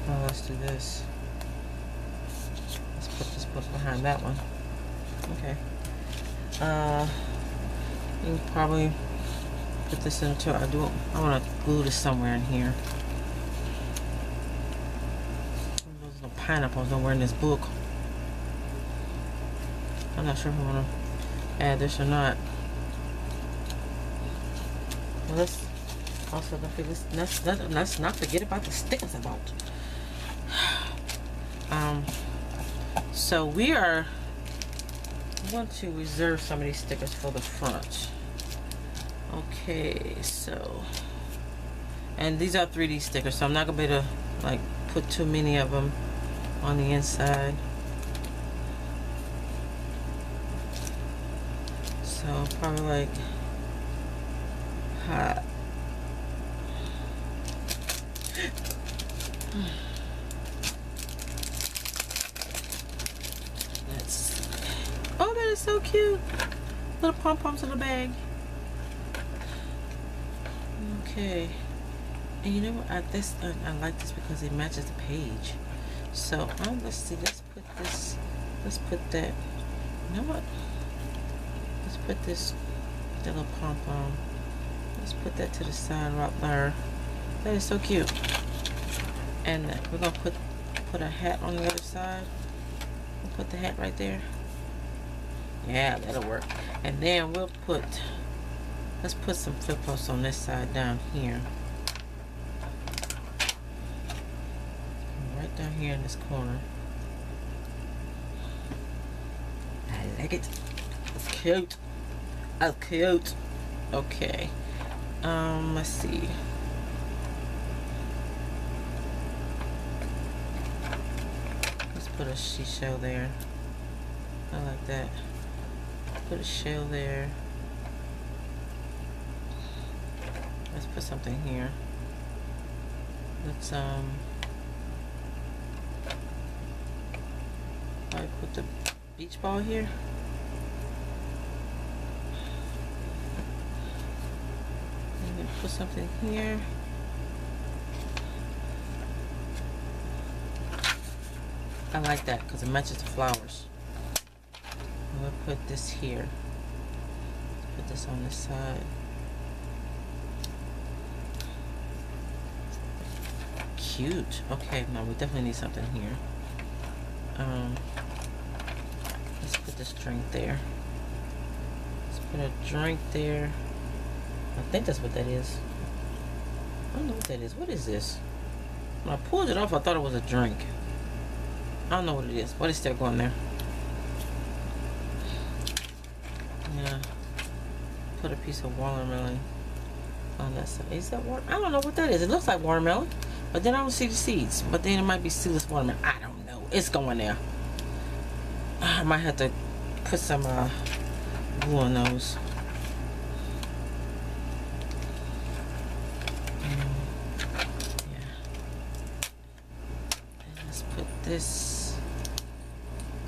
Oh, let's do this. Let's put this behind that one. Okay. You can probably put this into. I want to glue this somewhere in here. There's no pineapples nowhere in this book. I'm not sure if I want to add this or not. Well, let's also don't forget, let's not forget about the stickers about. So we want to reserve some of these stickers for the front. Okay, so, and these are 3D stickers, so I'm not gonna be able to like put too many of them on the inside. So probably like hot. Oh, that is so cute. Little pom-poms in the bag. Okay. And you know what? I like this because it matches the page. So let's see. Let's put this. Let's put that. You know what? Let's put this. That little pom-pom. Let's put that to the side right there. That is so cute. And we're gonna put a hat on the other side. We'll put the hat right there. Yeah, that'll work. And then let's put some flip posts on this side down here. Right down here in this corner. I like it. It's cute. It's cute. Okay. Let's see. Let's put a seashell there. I like that. Put a shell there. Let's put something here. Let's probably put the beach ball here. And then put something here. I like that because it matches the flowers. I'm gonna put this here. Let's put this on this side. Cute. Okay, now we definitely need something here. Let's put this drink there. Let's put a drink there. I think that's what that is. I don't know what that is. What is this? When I pulled it off, I thought it was a drink. I don't know what it is. What is still going there? Yeah. Put a piece of watermelon on that side. Is that water? I don't know what that is. It looks like watermelon, but then I don't see the seeds. But then it might be seedless watermelon. I don't know. It's going there. I might have to put some glue on those. Yeah. And let's put this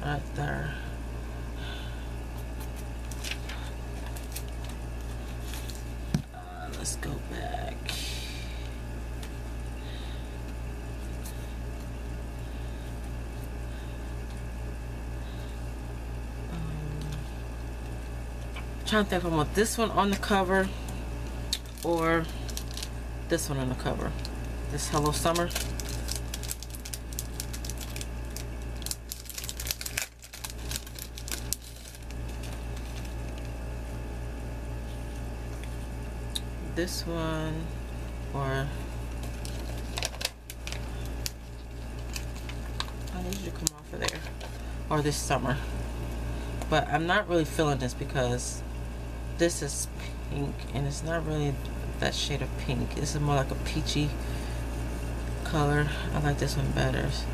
right there. Let's go back. Trying to think if I want this one on the cover or this one on the cover. This Hello Summer. This one or I need you to come off of there, or this summer. But I'm not really feeling this because this is pink and it's not really that shade of pink. This is more like a peachy color. I like this one better. It's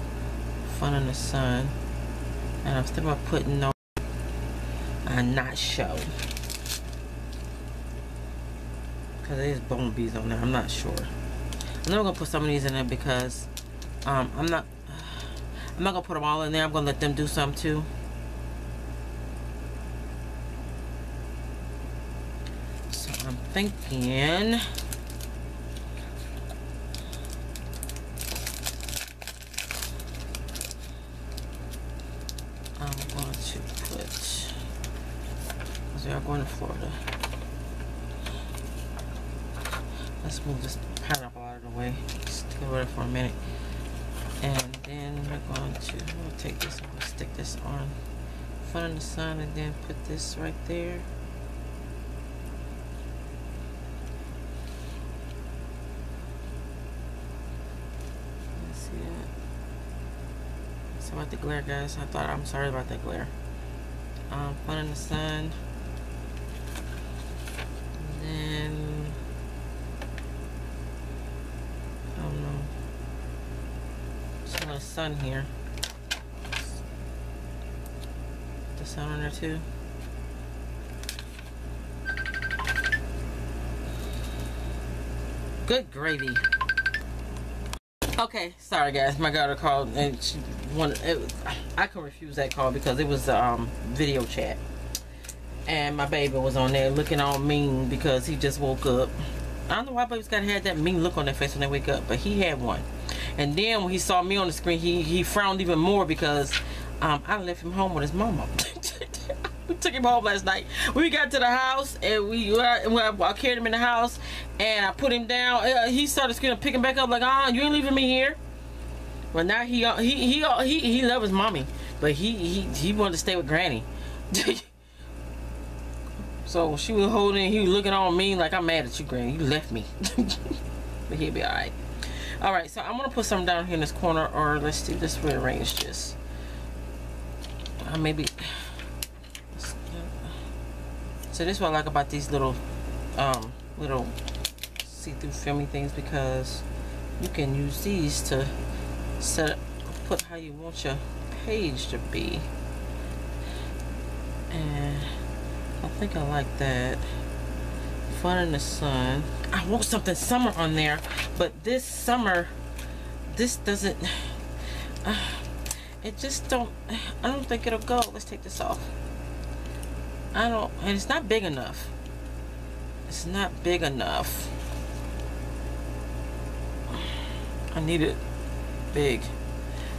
fun in the sun. And I'm thinking about putting no not show. Because there's bumblebees on there. I'm not sure. I'm not gonna put some of these in there because I'm not gonna put them all in there. I'm gonna let them do some too. So I'm thinking I'm going to put, because we are going to Florida. Let's move this pineapple out of the way. Just get rid of it for a minute. And then we're going to take this and we'll stick this on front of the sun and then put this right there. Let's see that. Sorry about the glare, guys. I'm sorry about that glare. Front of the sun. And then I don't know. Some of the sun here. The sun on there too. Good gravy. Okay, sorry guys, my daughter called and she wanted. I can refuse that call because it was video chat, and my baby was on there looking all mean because he just woke up. I don't know why babies gotta have that mean look on their face when they wake up, but he had one. And then when he saw me on the screen, he frowned even more because I left him home with his mama. We took him home last night. We got to the house and I carried him in the house and I put him down. He started screaming, pick him back up like, you ain't leaving me here. Well, now he loves his mommy, but he wanted to stay with Granny. So she was holding, he was looking on me like, I'm mad at you, Granny. You left me. But he'll be alright. Alright, so I'm gonna put some down here in this corner, or let's do this, rearrange this. Maybe. So this is what I like about these little little see-through filmy things, because you can use these to put how you want your page to be. And I think I like that. Fun in the sun. I want something summer on there, but this summer, this doesn't, it just don't, I don't think it'll go. Let's take this off. And it's not big enough. It's not big enough. I need it big.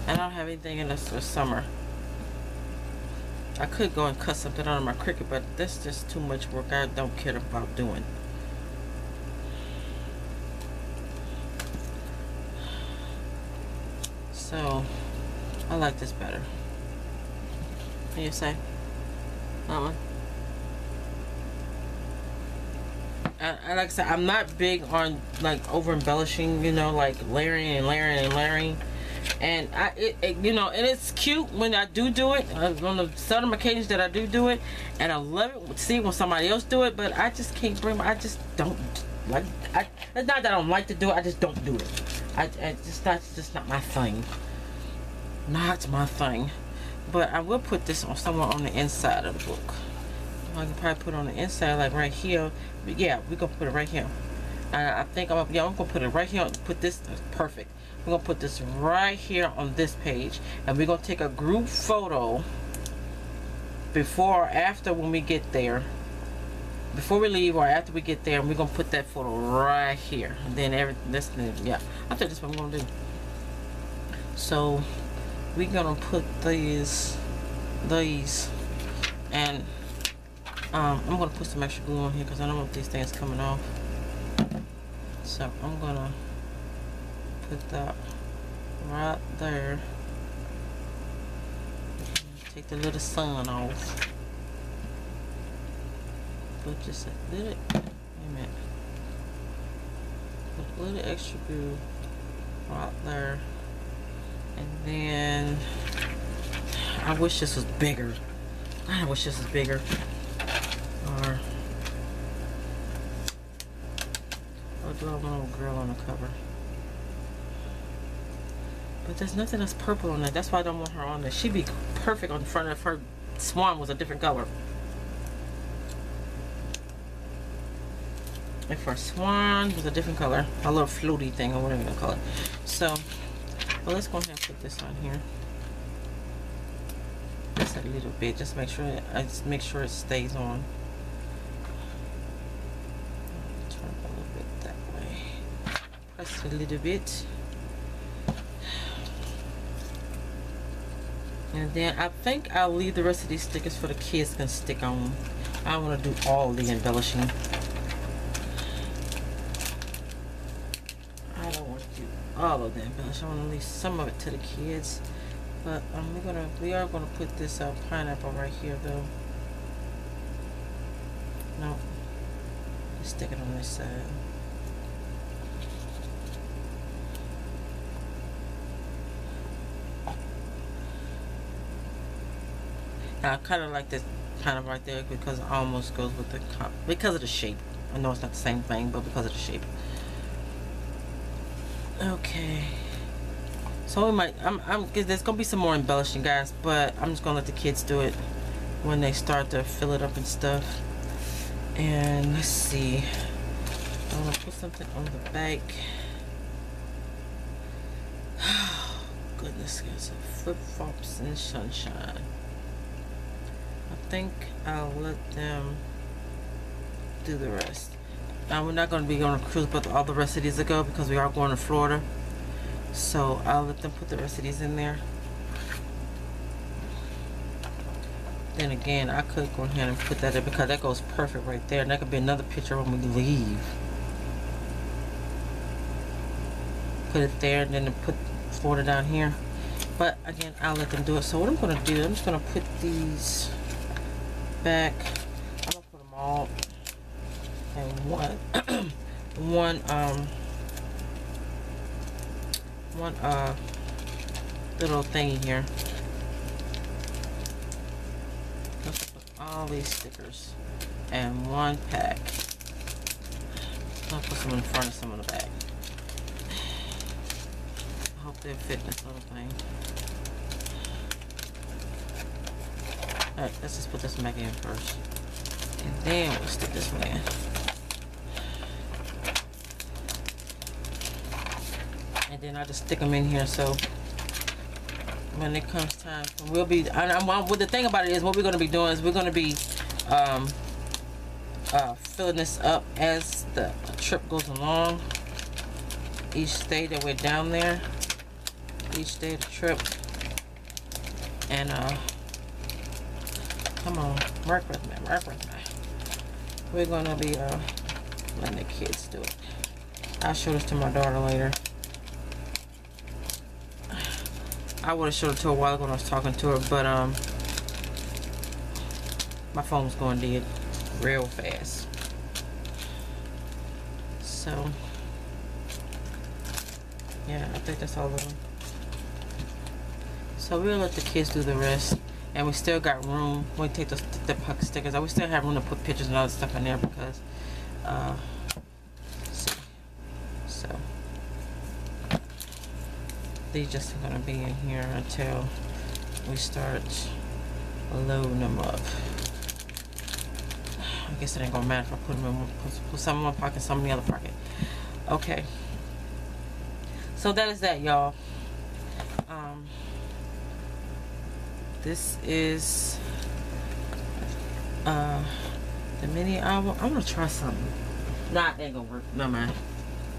I don't have anything in this for summer. I could go and cut something out of my Cricut, but that's just too much work. I don't care about doing. So I like this better. What do you say? That one? I like I said, I'm not big on like over embellishing, you know, like layering and layering and layering. And you know, and it's cute when I do it on the certain occasions that I do it, and I love it. See when somebody else do it, but I just can't bring. I just don't like. It's not that I don't like to do it. I just don't do it. That's just not my thing. Not my thing. But I will put this on somewhere on the inside of the book. I can probably put it on the inside, like right here. But yeah, we're gonna put it right here. I think I'm gonna put it right here. Put this perfect. We're gonna put this right here on this page, and we're gonna take a group photo before or after when we get there, before we leave or after we get there, and we're gonna put that photo right here, and then yeah, I think that's what I'm gonna do. So we're gonna put these, and I'm gonna put some extra glue on here because I don't want these things coming off. So I'm gonna put that right there. Take the little sun off. Put just a little, wait a minute. Put a little extra glue right there. And then I wish this was bigger. I wish this was bigger. Or do I want a little girl on the cover? But there's nothing that's purple on that. That's why I don't want her on there. She'd be perfect on the front if her swan was a different color. If her swan was a different color, a little floaty thing or whatever you call it. So, well, let's go ahead and put this on here. Just a little bit. Just make sure it stays on. Turn it a little bit that way. Press it a little bit. And then I think I'll leave the rest of these stickers for the kids can stick on. I want to do all the embellishing. I don't want to do all of the embellishing. I want to leave some of it to the kids. But we are gonna put this pineapple right here though. No, just stick it on this side. Now, I kind of like this kind of right there because it almost goes with the because of the shape. I know it's not the same thing, but because of the shape. Okay. So we might. There's gonna be some more embellishing, guys, but I'm just gonna let the kids do it when they start to fill it up and stuff. And let's see. I'm gonna put something on the back. Oh, goodness, guys. Flip flops and sunshine. I think I'll let them do the rest. Now we're not going to be on a cruise, but all the rest of these will go because we are going to Florida. So I'll let them put the rest of these in there. Then again, I could go ahead and put that in because that goes perfect right there. And that could be another picture when we leave. Put it there and then put Florida down here. But again, I'll let them do it. So what I'm going to do, I'm just going to put these back. I'm going to put them all in one little thingy here. Let's put all these stickers in one pack. I'll put some in front and some in the back. I hope they're fit in this little thing. Alright, let's just put this one back in first. And then we'll stick this one in. And then I'll just stick them in here, so when it comes time, we'll be, what the thing about it is, what we're going to be doing is we're going to be filling this up as the trip goes along. Each day that we're down there, each day of the trip. And come on, work with me, work with me. We're gonna be letting the kids do it. I'll show this to my daughter later. I would have showed it to her a while ago when I was talking to her, but my phone was going dead real fast. So yeah, I think that's all of them. So we'll let the kids do the rest, and we still got room. We take the puck stickers out. We still have room to put pictures and other stuff in there because let's see. So these just are gonna be in here until we start loading them up. I guess it ain't gonna matter if I put them in one, put some in one pocket, some in the other pocket. Okay. So that is that, y'all. This is the mini album. I'm gonna try something. Nah, it ain't gonna work. No man,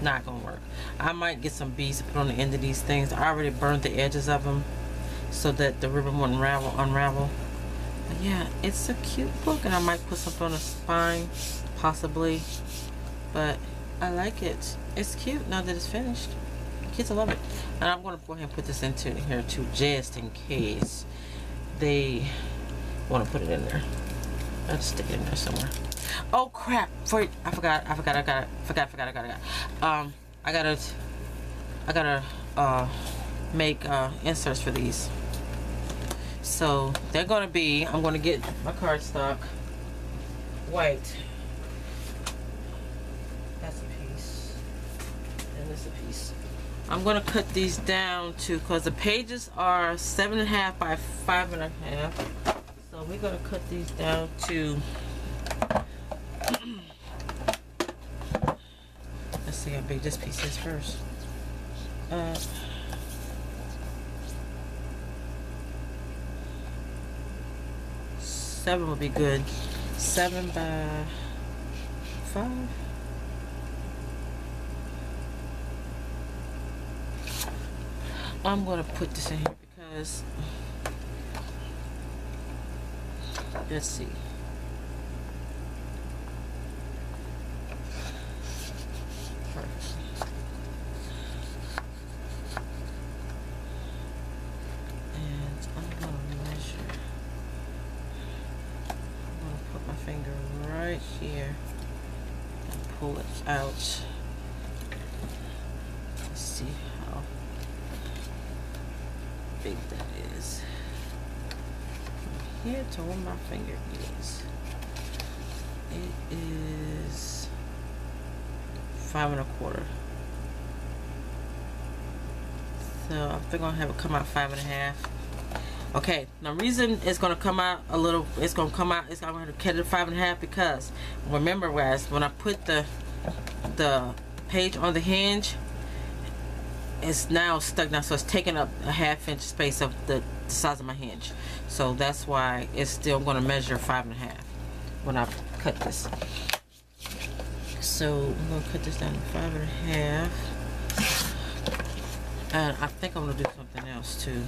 not gonna work. I might get some beads to put on the end of these things. I already burned the edges of them so that the ribbon wouldn't unravel. But yeah, it's a cute book, and I might put something on the spine, possibly. But I like it. It's cute now that it's finished. Kids will love it. And I'm gonna go ahead and put this into here too, just in case they want to put it in there. I'll just stick it in there somewhere. Oh crap! I forgot. I gotta make inserts for these. So they're gonna be. I'm gonna get my cardstock white. That's a piece, and this a piece. I'm gonna cut these down to, because the pages are 7.5 by 5.5. So we're gonna cut these down to, let's see how big this piece is first. 7 would be good. 7 by 5. I'm gonna put this in here because, let's see. First. And I'm gonna measure. I'm gonna put my finger right here and pull it out. Let's see how big that is. From here to where my finger is. It is 5 1/4. So I'm still gonna have it come out 5 1/2. Okay, the reason it's gonna come out a little, it's gonna cut it 5 1/2 because remember guys, when I put the page on the hinge, it's now stuck now, so it's taking up a 1/2 inch space of the size of my hinge. So that's why it's still going to measure 5 1/2 when I cut this. So I'm going to cut this down to 5 1/2, and I think I'm going to do something else too.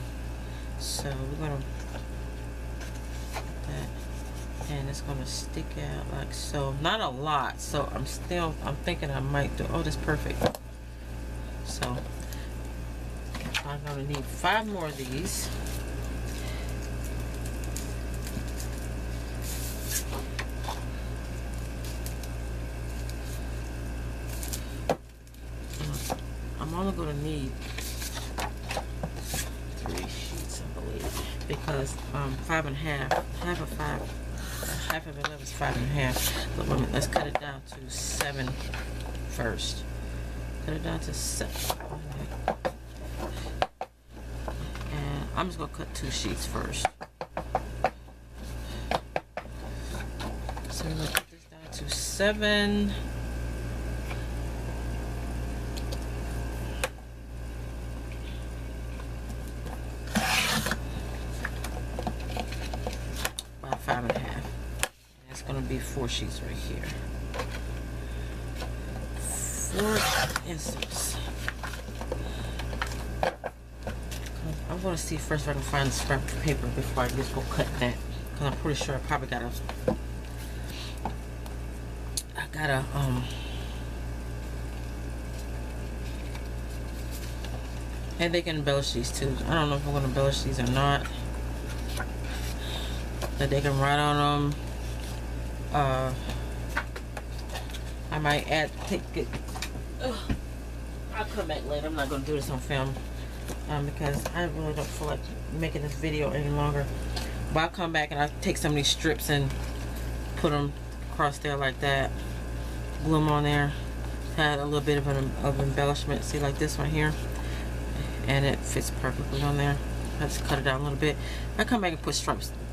So we're going to put that, and it's going to stick out like so. Not a lot, so I'm thinking I might do. Oh, that's perfect. So I'm going to need 5 more of these. I'm only going to need 3 sheets, I believe, because 5 1/2, half of 5 half of 11 is 5.5. But wait a minute, let's cut it down to 7 first. Cut it down to 7. And I'm just gonna cut 2 sheets first. So we're gonna cut this down to 7. About 5.5. That's gonna be 4 sheets right here. 4 inserts. I'm gonna see first if I can find the scrap paper before I just go cut that. Cause I'm pretty sure I probably gotta. And they can embellish these too. I don't know if I'm gonna embellish these or not. That they can write on them. I might take it. I'll come back later. I'm not gonna do this on film because I really don't feel like making this video any longer. But I'll come back and I'll take some of these strips and put them across there like that. Glue them on there. Had a little bit of embellishment. See, like this one here, and it fits perfectly on there. I just cut it down a little bit. I come back and put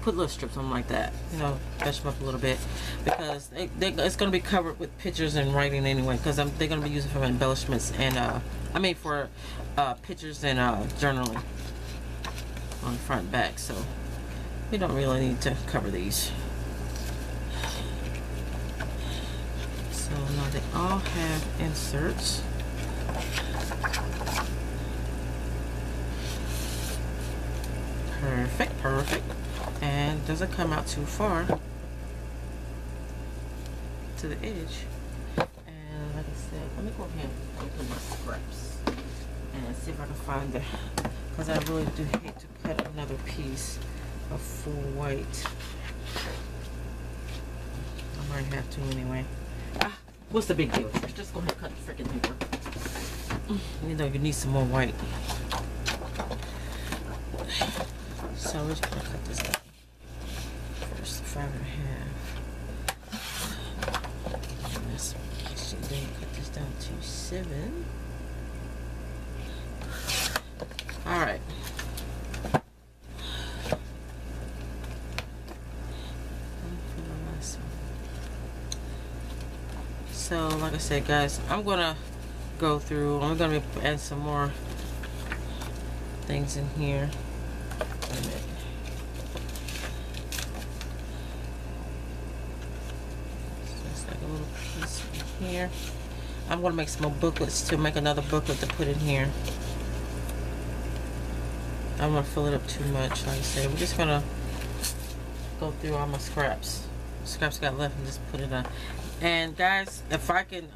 little strips on them like that. You know, touch them up a little bit because it's going to be covered with pictures and writing anyway. Because they're going to be using for embellishments and I mean for pictures and journaling on the front and back. So we don't really need to cover these. So now they all have inserts. Perfect, perfect. And doesn't come out too far to the edge. And like I said, let me go ahead and open my scraps and see if I can find the, because I really do hate to cut another piece of full white. I might have to anyway. What's the big deal? Just go ahead and cut the freaking paper. You know you need some more white. So we're just gonna cut this down. First 5.5. Let's actually then cut this down to 7. Alright. So like I said, guys, I'm gonna go through. I'm gonna add some more things in here. Wait a minute. So it's like a little piece right here. I'm gonna make some more booklets to make another booklet to put in here. I don't want to fill it up too much. Like I said, we're just gonna go through all my scraps. Scraps got left and just put it on. And guys, if I can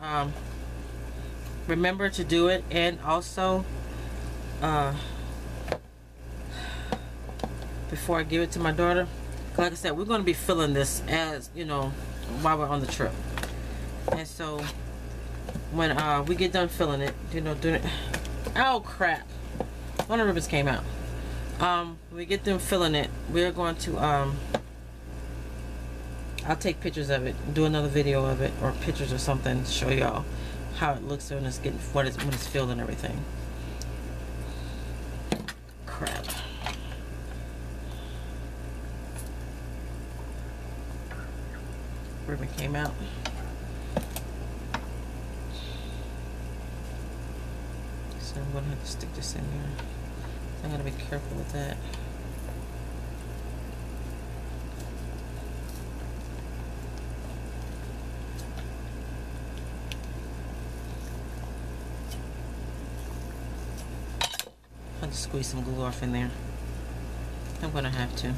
remember to do it, and also before I give it to my daughter, like I said, we're going to be filling this as you know while we're on the trip. And so when we get done filling it, you know, doing it, oh crap, one of the ribbons came out. When we get them filling it, we're going to I'll take pictures of it, do another video of it, or pictures or something to show y'all how it looks when it's getting when it's filled and everything. Crap. Ribbon came out. So I'm gonna have to stick this in there. I gotta be careful with that. I'll just squeeze some glue off in there. I'm gonna have to. I'm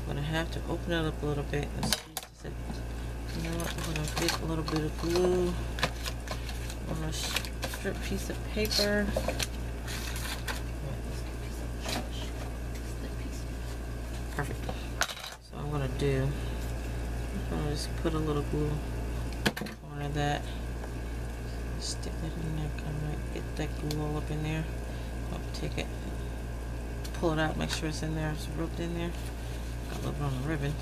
gonna have to open it up a little bit and squeeze this. You know what? I'm gonna get a little bit of glue on a strip piece of paper. Perfect. So I'm gonna do. I'm gonna just put a little glue on that. Stick that in there. Kind of like get that glue all up in there. I'll take it, pull it out, make sure it's in there, it's roped in there. Got a little bit on the ribbon.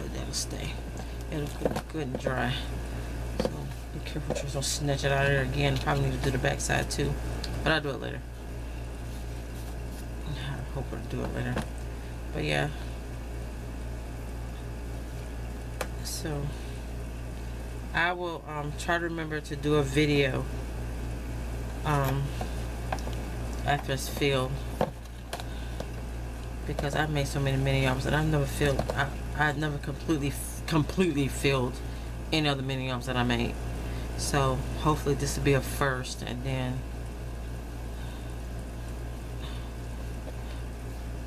hopefully that'll stay. It'll get good and dry. So be careful, just don't snatch it out of there again. Probably need to do the back side too, but I'll do it later. I hope I'll do it later. But yeah. So I will try to remember to do a video after it's filled, because I've made so many mini albums and I've never filled. I've never completely filled any of the mini albums that I made. So hopefully this will be a first, and then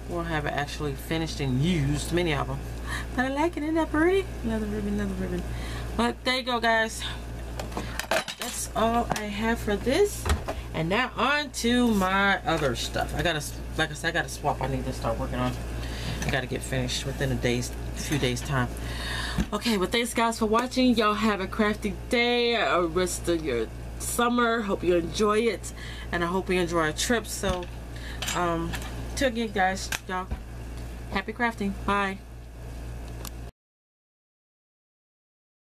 we'll have it actually finished and used mini album. But I like it, isn't that pretty? Another ribbon. But there you go, guys. That's all I have for this. And now on to my other stuff. I gotta, like I said, I got a swap I need to start working on. I gotta get finished within a few days time. Okay, well, thanks guys for watching. Y'all have a crafty day, a rest of your summer. Hope you enjoy it, and I hope you enjoy our trip. So till again, guys, y'all, happy crafting. Bye.